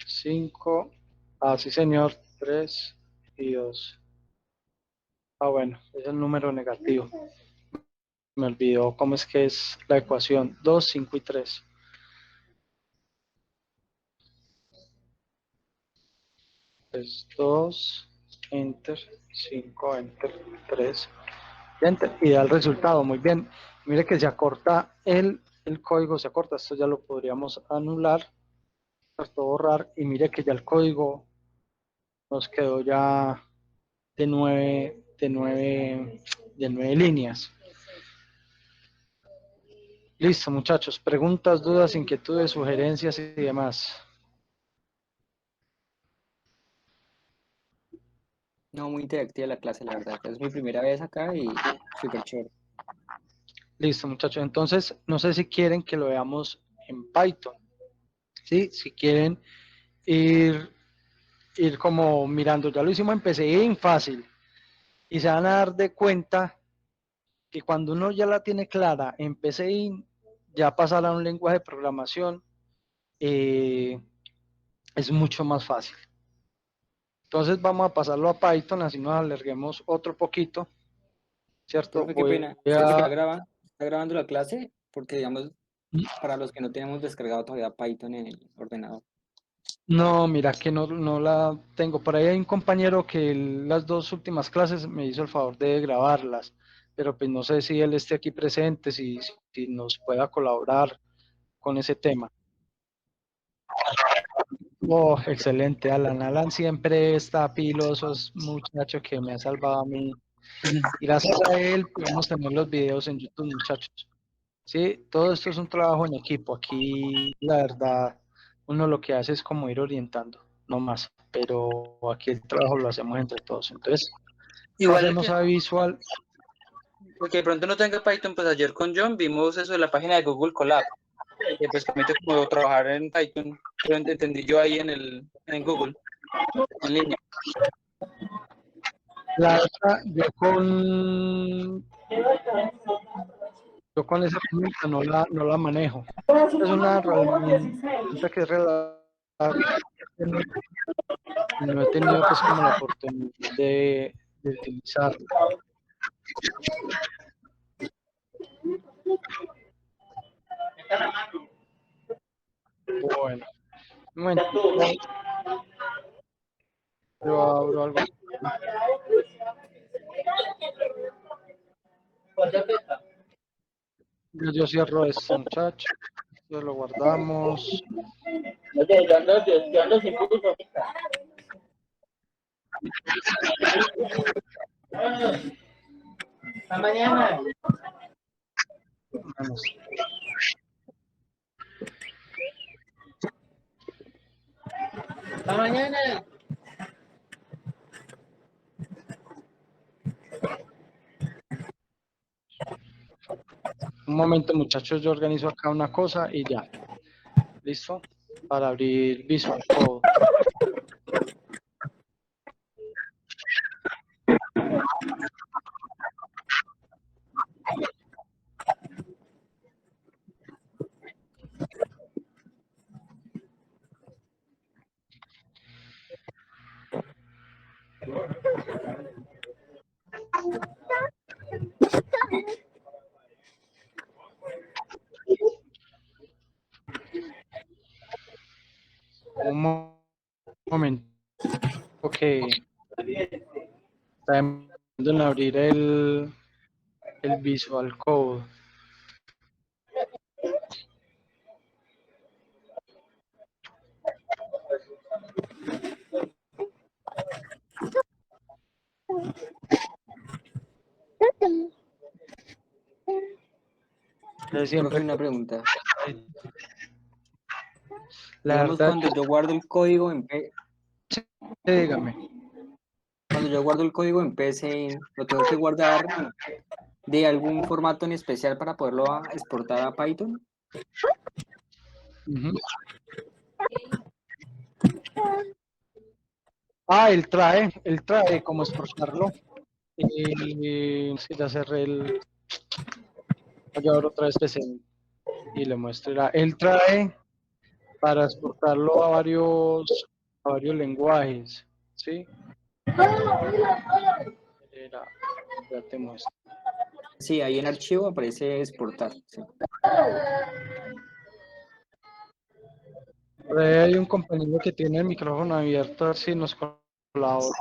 5. Ah, sí, señor. 3 y 2. Ah, bueno, es el número negativo. Me olvidó cómo es que es la ecuación. 2, 5 y 3. Es 2, enter, 5, enter, 3, enter, y da el resultado. Muy bien. Mire que se acorta el código, se acorta. Esto ya lo podríamos anular, esto borrar, y mire que ya el código nos quedó ya de 9 líneas. Listo, muchachos. Preguntas, dudas, inquietudes, sugerencias y demás. No, muy interactiva la clase, la verdad. Es mi primera vez acá y súper chévere. Listo, muchachos. Entonces, no sé si quieren que lo veamos en Python. ¿Sí? Si quieren ir como mirando, ya lo hicimos en PCIN fácil. Y se van a dar de cuenta que cuando uno ya la tiene clara en PCIN, ya pasar a un lenguaje de programación es mucho más fácil. Entonces vamos a pasarlo a Python, así nos alarguemos otro poquito, ¿cierto? Profe, qué pena. ¿Está grabando la clase? Porque, digamos, para los que no tenemos descargado todavía Python en el ordenador. No, mira que no la tengo. Por ahí hay un compañero que las 2 últimas clases me hizo el favor de grabarlas, pero pues no sé si él esté aquí presente, si nos pueda colaborar con ese tema. Oh, excelente, Alan. Alan siempre está piloso, es un muchacho que me ha salvado a mí. Y gracias a él podemos tener los videos en YouTube, muchachos. Sí, todo esto es un trabajo en equipo. Aquí, la verdad, uno lo que hace es como ir orientando, no más. Pero aquí el trabajo lo hacemos entre todos. Entonces, Igual pasemos a Visual. el que de pronto no tenga Python, pues ayer con John vimos eso de la página de Google Colab, que pues permite como trabajar en Python, pero entendí yo ahí en Google, en línea. La otra, yo con esa herramienta no la manejo. Es una herramienta que es relevante y no he tenido pues como la oportunidad de utilizarla. Bueno, un momento. Yo abro algo. Yo cierro esto, muchacho. Entonces lo guardamos. Yo ando sin puto. Hasta mañana. Vamos. Hasta mañana. Un momento, muchachos, yo organizo acá una cosa y ya. ¿Listo? Para abrir Visual Code. Un momento. Ok. Está en abrir el el Visual Code. Profe, una pregunta. La Digamos, verdad, cuando yo guardo el código en dígame. cuando yo guardo el código en PCInt, ¿lo tengo que guardar de algún formato en especial para poderlo exportar a Python? Ujú. Él trae cómo exportarlo. Si ya cerré el. Voy a ver otra vez PC y le muestra. Él trae para exportarlo a varios lenguajes, ¿sí? Ya te muestro. Sí, ahí en archivo aparece exportar. Sí. Por ahí hay un compañero que tiene el micrófono abierto, a ver si nos colabora.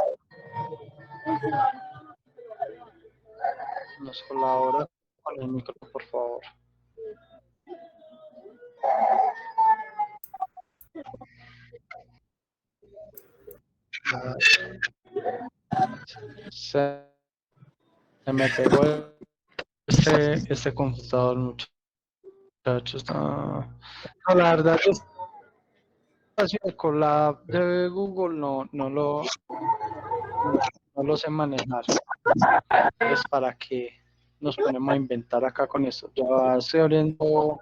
Nos colabora con el micrófono, por favor. Se me pegó este computador, muchachos. No, la verdad es con la app de Google no lo sé manejar. Es para que nos ponemos a inventar acá con esto. Ya estoy abriendo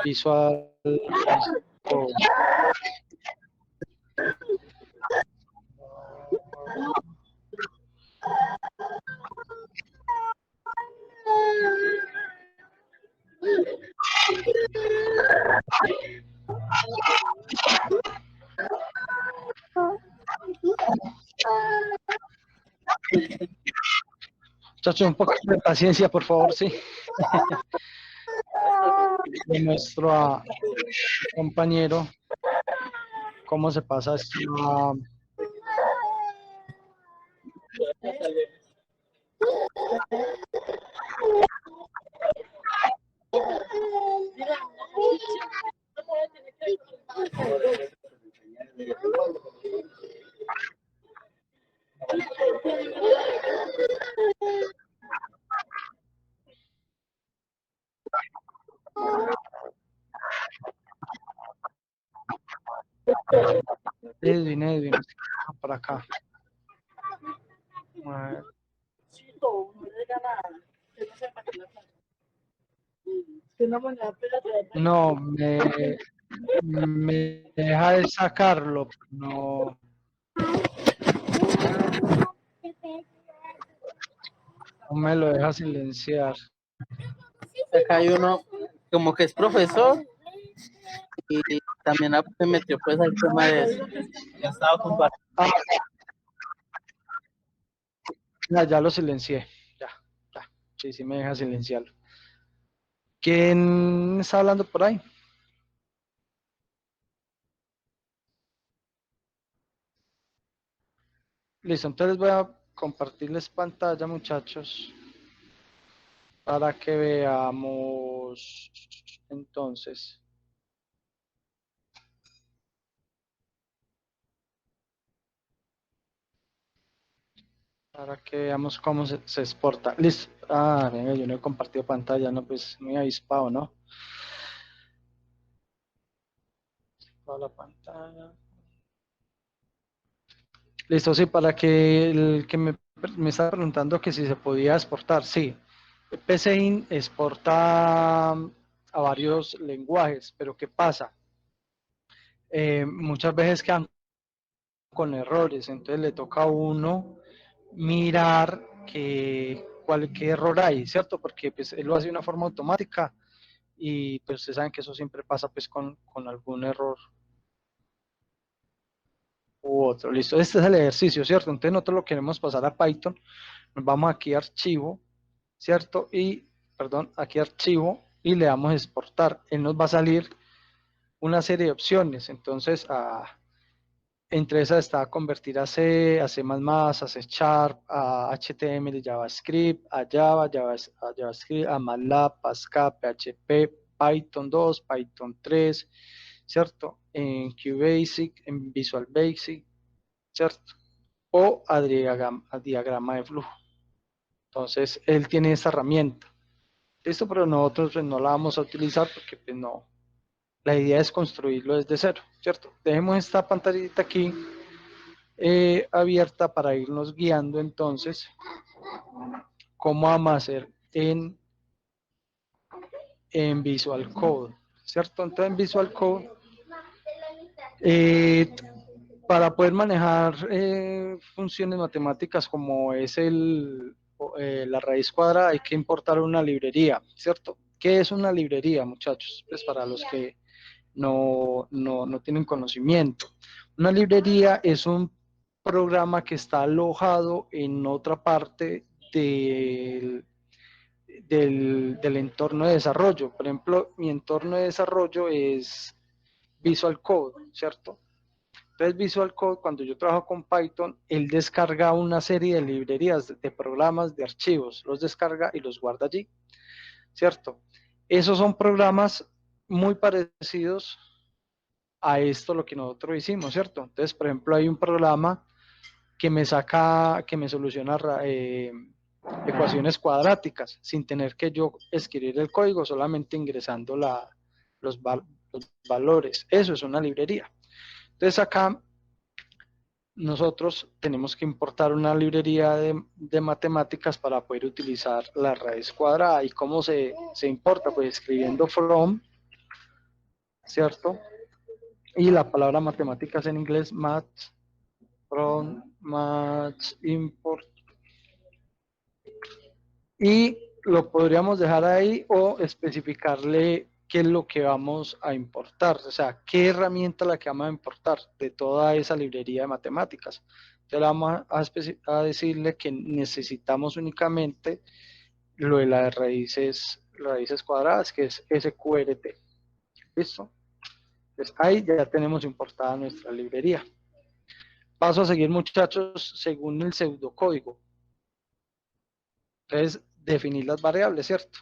Visual Code. Muchachos, un poco de paciencia, por favor, sí. De nuestro compañero, cómo se pasa esto a... Edwin, para acá. A ver. No, me deja de sacarlo, no me lo deja silenciar. Acá hay uno como que es profesor y también se metió pues al tema de eso. Ya estaba compartiendo. Ya lo silencié. Ya. Sí, me deja silenciarlo. ¿Quién está hablando por ahí? Listo, entonces voy a compartirles pantalla, muchachos, para que veamos entonces. Para que veamos cómo se exporta. Listo. Venga, yo no he compartido pantalla, no, pues muy avispado, ¿no? Toda la pantalla. Listo, sí, para que el que me está preguntando que si se podía exportar, sí. PCInt exporta a varios lenguajes, pero ¿qué pasa? Muchas veces quedan con errores, entonces le toca a uno mirar qué error hay, ¿cierto? Porque pues, él lo hace de una forma automática y pues ustedes saben que eso siempre pasa pues con algún error u otro. Listo, este es el ejercicio, ¿cierto? Entonces nosotros lo queremos pasar a Python, nos vamos aquí a archivo, ¿cierto? Aquí a archivo y le damos a exportar. Él nos va a salir una serie de opciones, entonces entre esas está convertir a C, a C++, a C Sharp, a HTML, JavaScript, a Java, a JavaScript, a MATLAB, Pascal, PHP, Python 2, Python 3, ¿cierto? En QBasic, en Visual Basic, ¿cierto? O a diagrama de flujo. Entonces, él tiene esta herramienta. Listo, pero nosotros pues, no la vamos a utilizar porque pues no. La idea es construirlo desde cero, ¿cierto? Dejemos esta pantallita aquí abierta para irnos guiando entonces cómo vamos a hacer en Visual Code, ¿cierto? Entonces en Visual Code, para poder manejar funciones matemáticas como es la raíz cuadrada, hay que importar una librería, ¿cierto? ¿Qué es una librería, muchachos? Pues para los que no tienen conocimiento. Una librería es un programa que está alojado en otra parte del entorno de desarrollo. Por ejemplo, mi entorno de desarrollo es Visual Code, ¿cierto? Entonces Visual Code, cuando yo trabajo con Python, él descarga una serie de librerías, de programas, de archivos, los descarga y los guarda allí, ¿cierto? Esos son programas muy parecidos a esto lo que nosotros hicimos, ¿cierto? Entonces, por ejemplo, hay un programa que me soluciona ecuaciones cuadráticas sin tener que yo escribir el código, solamente ingresando los valores. Eso es una librería. Entonces acá nosotros tenemos que importar una librería de matemáticas para poder utilizar la raíz cuadrada. ¿Y cómo se importa? Pues escribiendo from, ¿cierto? Y la palabra matemáticas en inglés, math, from, math, import. Y lo podríamos dejar ahí o especificarle qué es lo que vamos a importar, o sea, qué herramienta la que vamos a importar de toda esa librería de matemáticas. Entonces vamos a decirle que necesitamos únicamente lo de las raíces cuadradas, que es SQRT. ¿Listo? Entonces ahí ya tenemos importada nuestra librería. Paso a seguir, muchachos, según el pseudocódigo. Entonces, definir las variables, ¿cierto?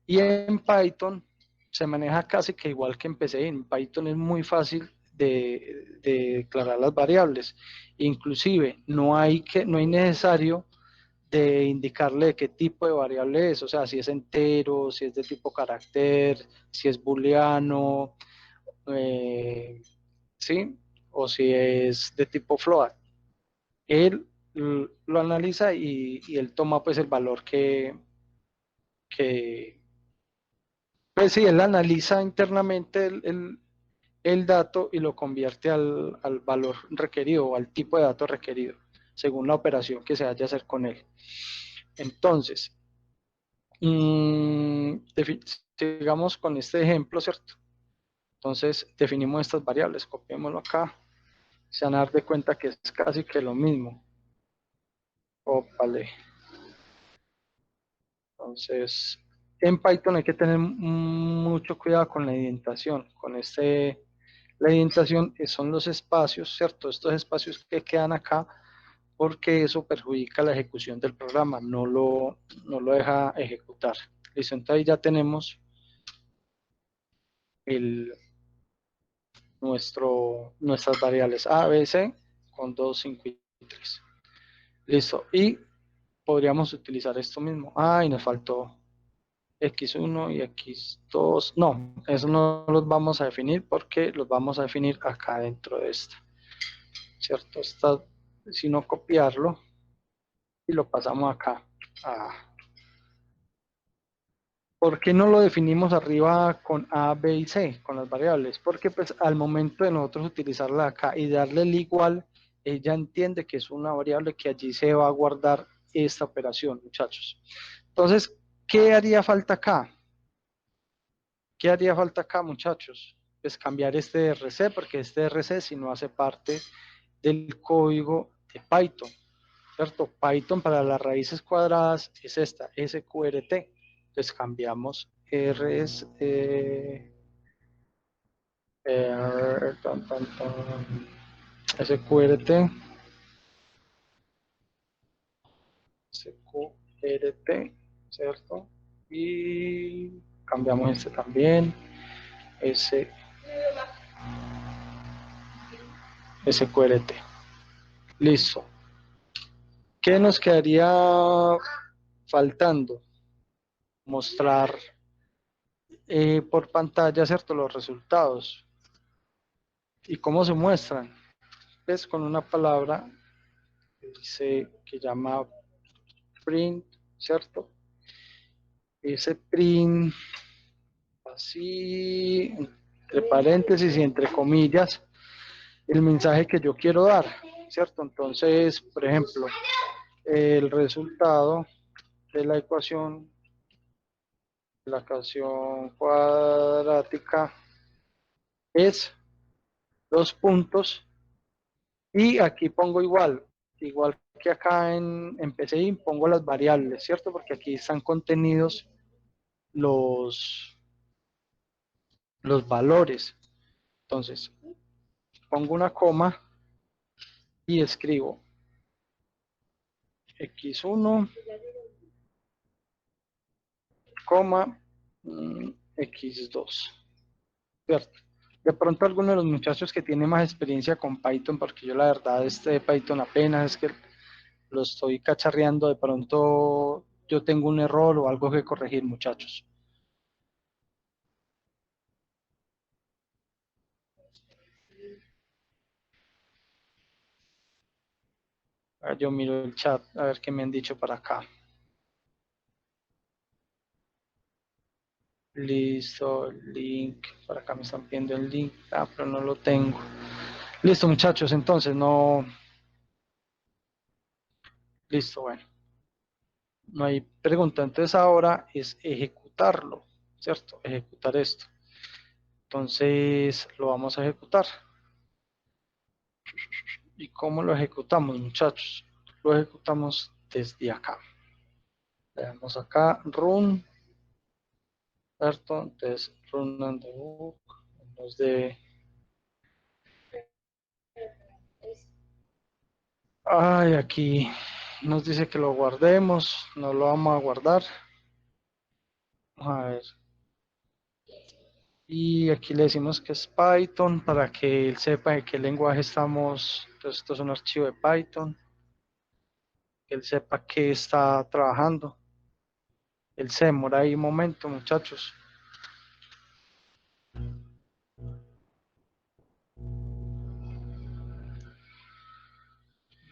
Y en Python se maneja casi que igual que en PCI. En Python es muy fácil de declarar las variables. Inclusive, no hay necesario de indicarle qué tipo de variable es, o sea, si es entero, si es de tipo carácter, si es booleano, ¿sí? O si es de tipo float. Él lo analiza y él toma pues el valor pues sí, él analiza internamente el dato y lo convierte al valor requerido o al tipo de dato requerido, según la operación que se vaya a hacer con él. Entonces, sigamos con este ejemplo, ¿cierto? Entonces, definimos estas variables, copiémoslo acá, se van a dar de cuenta que es casi que lo mismo. Ópale. Entonces, en Python hay que tener mucho cuidado con la indentación. La indentación son los espacios, ¿cierto? Estos espacios que quedan acá, porque eso perjudica la ejecución del programa, no lo deja ejecutar. Listo, entonces ahí ya tenemos nuestras variables A, B, C con 2, 5 y 3. Listo, y podríamos utilizar esto mismo. Y nos faltó X1 y X2, no, eso no los vamos a definir porque los vamos a definir acá dentro de esta, ¿cierto? Sino copiarlo y lo pasamos acá. ¿Por qué no lo definimos arriba con A, B y C, con las variables? Porque pues al momento de nosotros utilizarla acá y darle el igual, ella entiende que es una variable que allí se va a guardar esta operación, muchachos. Entonces, ¿qué haría falta acá? ¿Qué haría falta acá, muchachos? Pues cambiar este RC, porque este RC si no hace parte del código de Python, ¿cierto? Python para las raíces cuadradas es esta, SQRT. Entonces cambiamos RS, SQRT, SQRT, ¿cierto? Y cambiamos este también, SQRT. Listo. ¿Qué nos quedaría faltando? Mostrar por pantalla, ¿cierto? Los resultados. ¿Y cómo se muestran? Pues con una palabra que llama print, ¿cierto? Ese print, así, entre paréntesis y entre comillas, el mensaje que yo quiero dar, ¿cierto? Entonces, por ejemplo, el resultado de la ecuación cuadrática es 2 puntos, y aquí pongo igual que acá en PCI, pongo las variables, ¿cierto? Porque aquí están contenidos los valores. Entonces, pongo una coma y escribo x1, x2, ¿cierto? De pronto alguno de los muchachos que tiene más experiencia con Python, porque yo la verdad de Python apenas es que lo estoy cacharreando, de pronto yo tengo un error o algo que corregir, muchachos. Yo miro el chat a ver qué me han dicho para acá. Listo, el link. Para acá me están pidiendo el link. Pero no lo tengo. Listo, muchachos. Entonces, no. Listo, bueno. No hay pregunta. Entonces, ahora es ejecutarlo, ¿cierto? Ejecutar esto. Entonces, lo vamos a ejecutar. ¿Y cómo lo ejecutamos, muchachos? Lo ejecutamos desde acá. Le damos acá, run, ¿cierto? Entonces, run on the book. Nos de... Ay, aquí nos dice que lo guardemos, no lo vamos a guardar. A ver. Y aquí le decimos que es Python para que él sepa de qué lenguaje estamos. Entonces, esto es un archivo de Python. Que él sepa qué está trabajando. Él se demora ahí un momento, muchachos.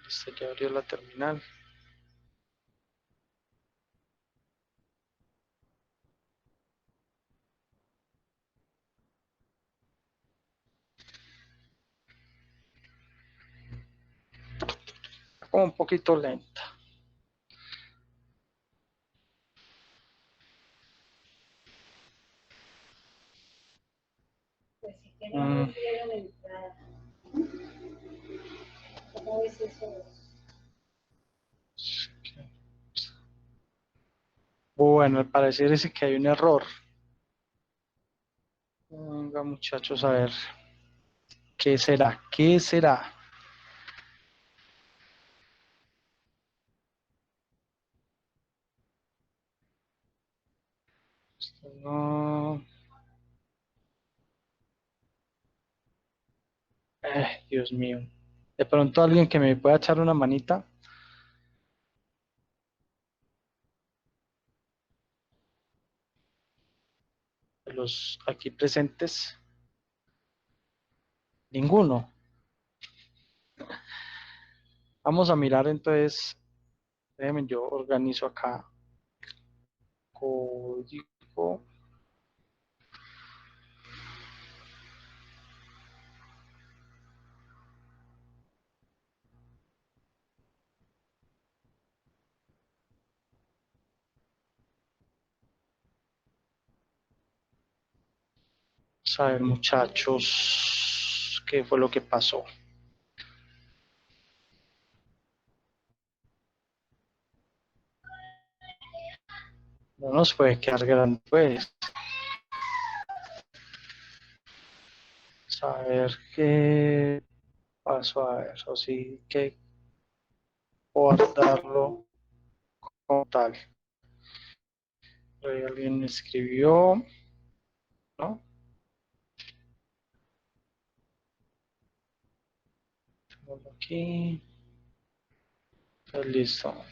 Listo, ya abrió la terminal. Como un poquito lenta. Bueno, al parecer es que hay un error. Venga, muchachos, a ver. ¿Qué será? ¿Qué será? Esto no. Dios mío. De pronto alguien que me pueda echar una manita. De los aquí presentes. Ninguno. Vamos a mirar entonces. Déjenme, yo organizo acá. Código. Vamos a ver, muchachos, qué fue lo que pasó. No nos puede quedar grande, pues. Vamos a ver qué paso a ver, o sí que guardarlo como tal. Ahí alguien escribió, ¿no? Aquí. Listo.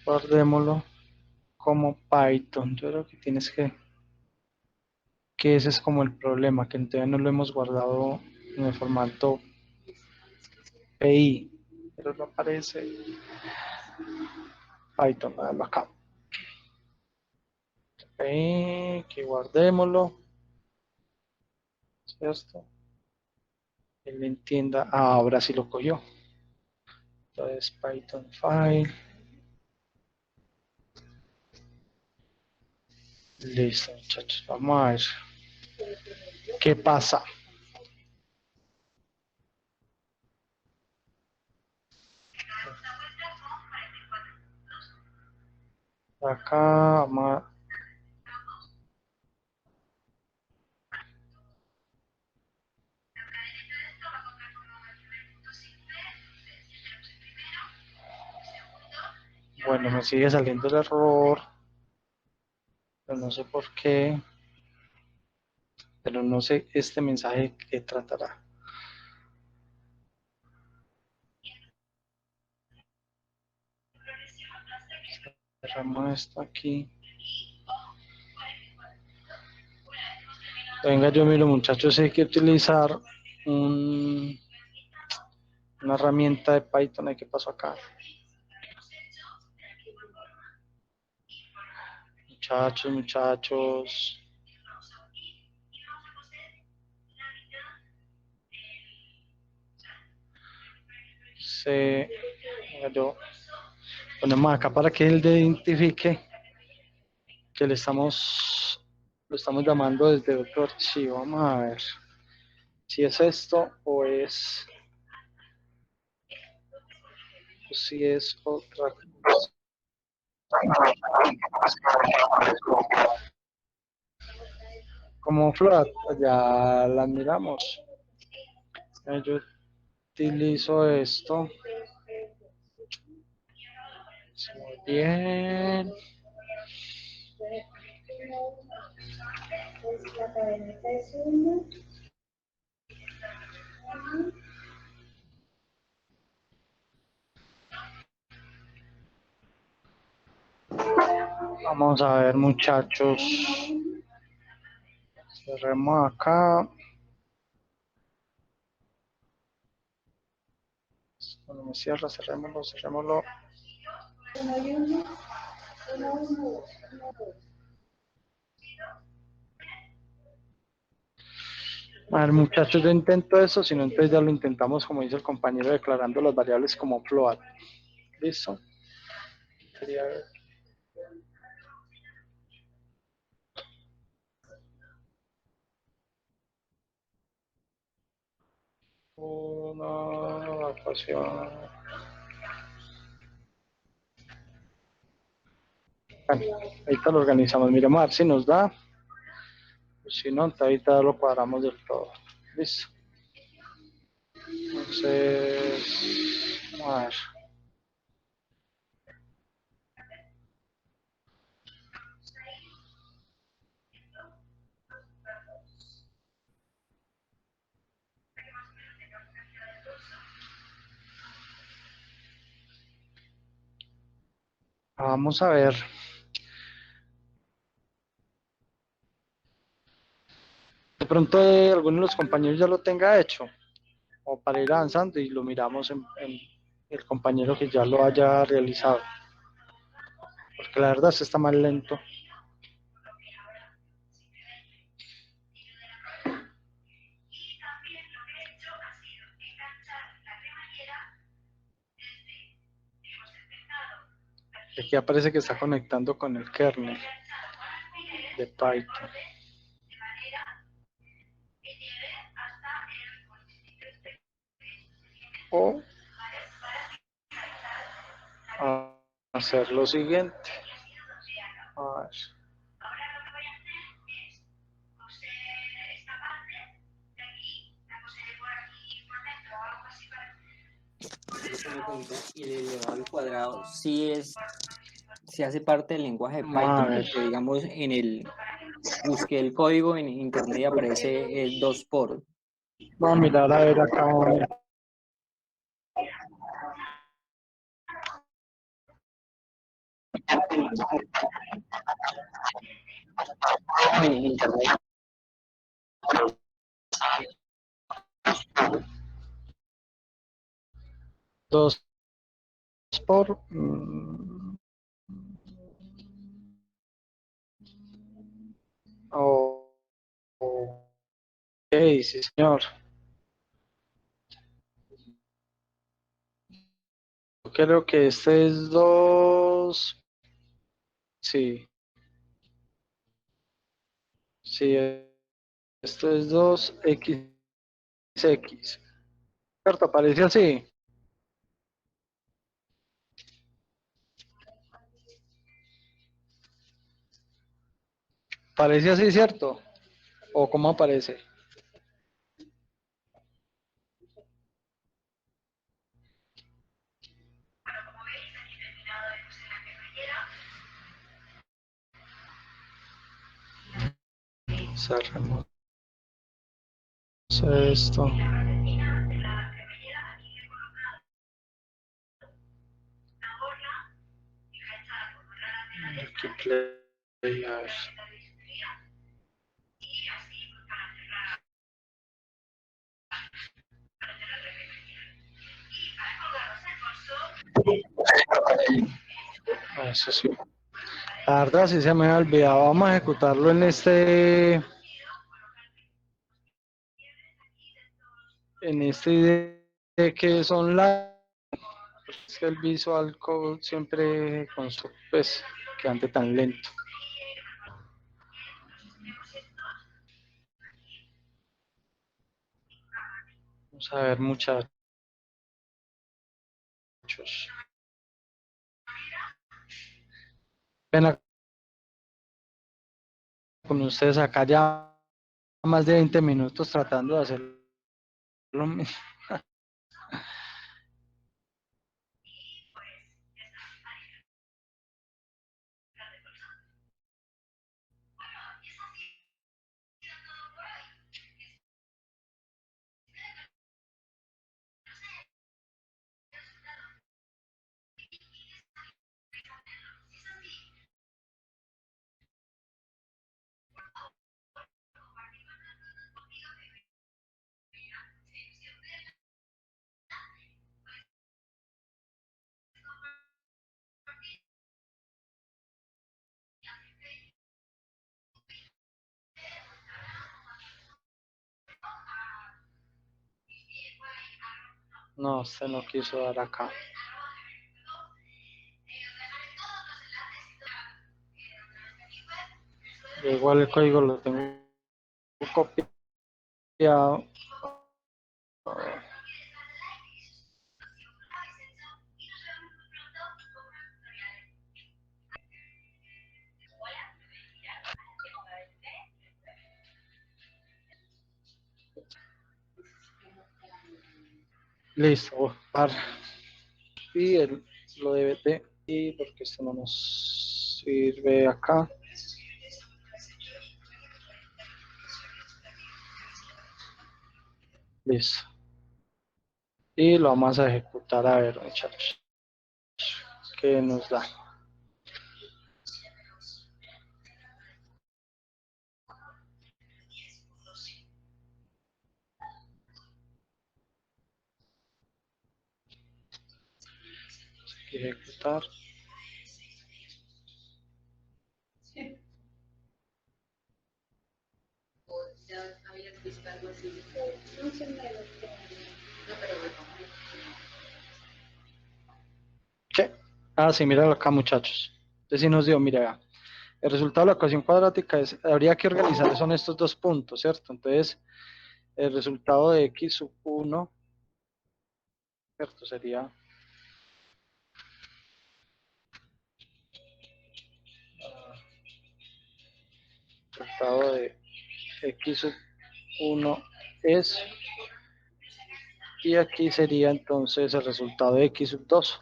Guardémoslo como Python. Yo creo que tienes que ese es como el problema, que todavía no lo hemos guardado en el formato PI, pero no aparece Python, a verlo acá. PI, que guardémoslo, ¿cierto? Él entienda, ahora sí lo cogió. Entonces Python file. Listo, muchachos, vamos a ver qué pasa. Acá vamos a... Bueno, me sigue saliendo el error, pero no sé por qué, pero no sé este mensaje que tratará. Cerramos esto aquí. Venga, yo miro, muchachos, hay que utilizar una herramienta de Python. ¿Qué pasó acá? Muchachos. Venga, yo ponemos acá para que él identifique que lo estamos llamando desde otro archivo. Vamos a ver si es esto o si es otra cosa. Como float, ya la miramos. Yo utilizo esto. Muy bien. Vamos a ver, muchachos. Cerremos acá. Cuando me cierra, cerrémoslo. A ver, muchachos, yo intento eso, si no, entonces ya lo intentamos, como dice el compañero, declarando las variables como float. ¿Listo? Quería ver. Una ecuación. Bueno, ahorita lo organizamos. Miremos a ver si nos da. Si no, ahorita lo cuadramos del todo. Listo. Entonces, vamos a ver. Vamos a ver. De pronto alguno de los compañeros ya lo tenga hecho. O para ir avanzando y lo miramos en el compañero que ya lo haya realizado. Porque la verdad se está más lento. Aquí aparece que está conectando con el kernel de Python. O a hacer lo siguiente. A ver. pregunta, ¿y el elevado al cuadrado sí hace parte del lenguaje de Vamos a Python? ver. Porque digamos busqué el código en internet y aparece 2 por. Vamos a mirar a ver acá. Dos por. Oh, ok, sí, señor. Yo creo que este es 2. Sí, sí, esto es 2x. ¿Cierto? Parece así. Parece así, ¿cierto? ¿O cómo aparece? Cerremos esto. Aquí play, a ver. Eso sí. La verdad sí se me ha olvidado. Vamos a ejecutarlo en este IDE que es online. Es que el Visual Code siempre con su, pues, que ande tan lento. Vamos a ver, muchachos. Ven acá con ustedes acá ya más de 20 minutos tratando de hacerlo. No, se no quiso dar acá. Yo igual el código lo tengo copiado. Listo, y lo de BT, y porque esto no nos sirve acá. Listo. Y lo vamos a ejecutar a ver, muchachos. ¿Qué nos da? Ejecutar. ¿Qué? Ah, sí, míralo acá, muchachos. Entonces sí nos dio, mira, el resultado de la ecuación cuadrática habría que organizar, son estos dos puntos, ¿cierto? Entonces, el resultado de x sub 1, ¿cierto? Sería el resultado de x sub 1 es Y aquí sería entonces el resultado de x sub 2.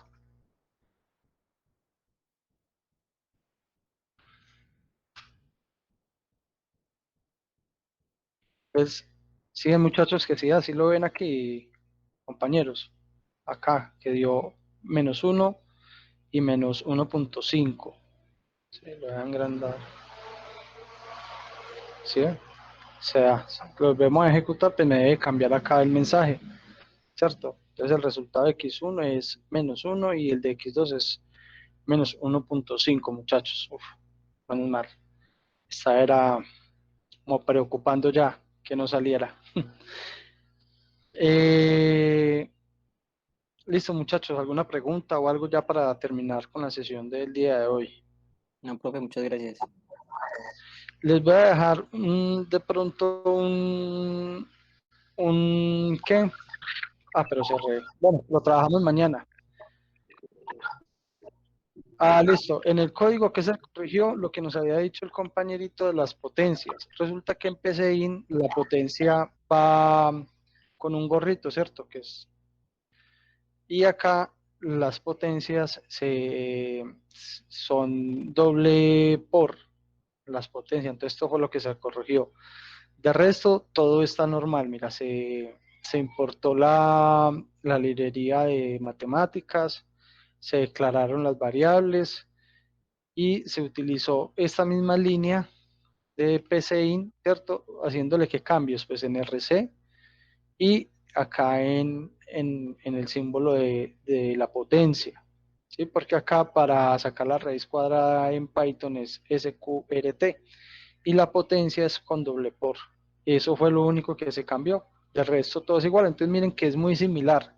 Pues sí, muchachos, que sí, así lo ven aquí, compañeros. Acá, que dio -1 y -1.5. Sí, lo voy a engrandar. ¿Sí? O sea, si lo vemos a ejecutar, pues me debe cambiar acá el mensaje, ¿cierto? Entonces el resultado de x1 es -1 y el de x2 es -1.5, muchachos. Uf, menos mal. Esta era como preocupando ya que no saliera. Listo, muchachos, ¿alguna pregunta o algo ya para terminar con la sesión del día de hoy? No, profe, muchas gracias. Les voy a dejar de pronto ¿qué? Pero cerré. Bueno, lo trabajamos mañana. Listo. En el código que se corrigió, lo que nos había dicho el compañerito de las potencias. Resulta que en PCIN la potencia va con un gorrito, ¿cierto? Y acá las potencias son doble por las potencias. Entonces, esto fue lo que se corrigió. De resto, todo está normal. Mira, se importó la librería de matemáticas, se declararon las variables y se utilizó esta misma línea de PCIN, ¿cierto? Haciéndole que cambios, pues en RC y acá en el símbolo de la potencia, ¿sí? Porque acá para sacar la raíz cuadrada en Python es SQRT y la potencia es con doble por. Eso fue lo único que se cambió. De resto todo es igual. Entonces miren que es muy similar.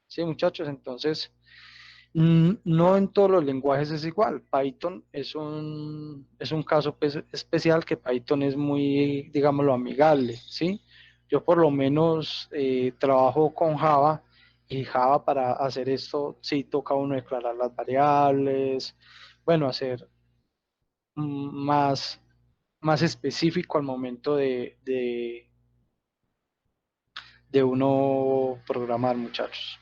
¿Sí, muchachos? Entonces, no en todos los lenguajes es igual. Python es un caso pues, especial que Python es muy, digámoslo, amigable, ¿sí? Yo por lo menos trabajo con Java y Java para hacer esto sí toca uno declarar las variables, bueno, hacer más específico al momento de uno programar, muchachos.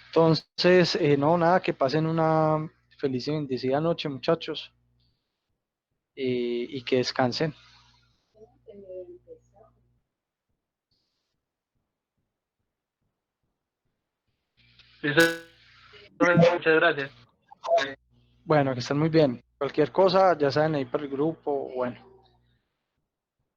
Entonces, no, nada, que pasen una feliz y bendecida noche, muchachos, y que descansen. Listo, muchas gracias. Bueno, que estén muy bien. Cualquier cosa, ya saben, ahí por el grupo, bueno.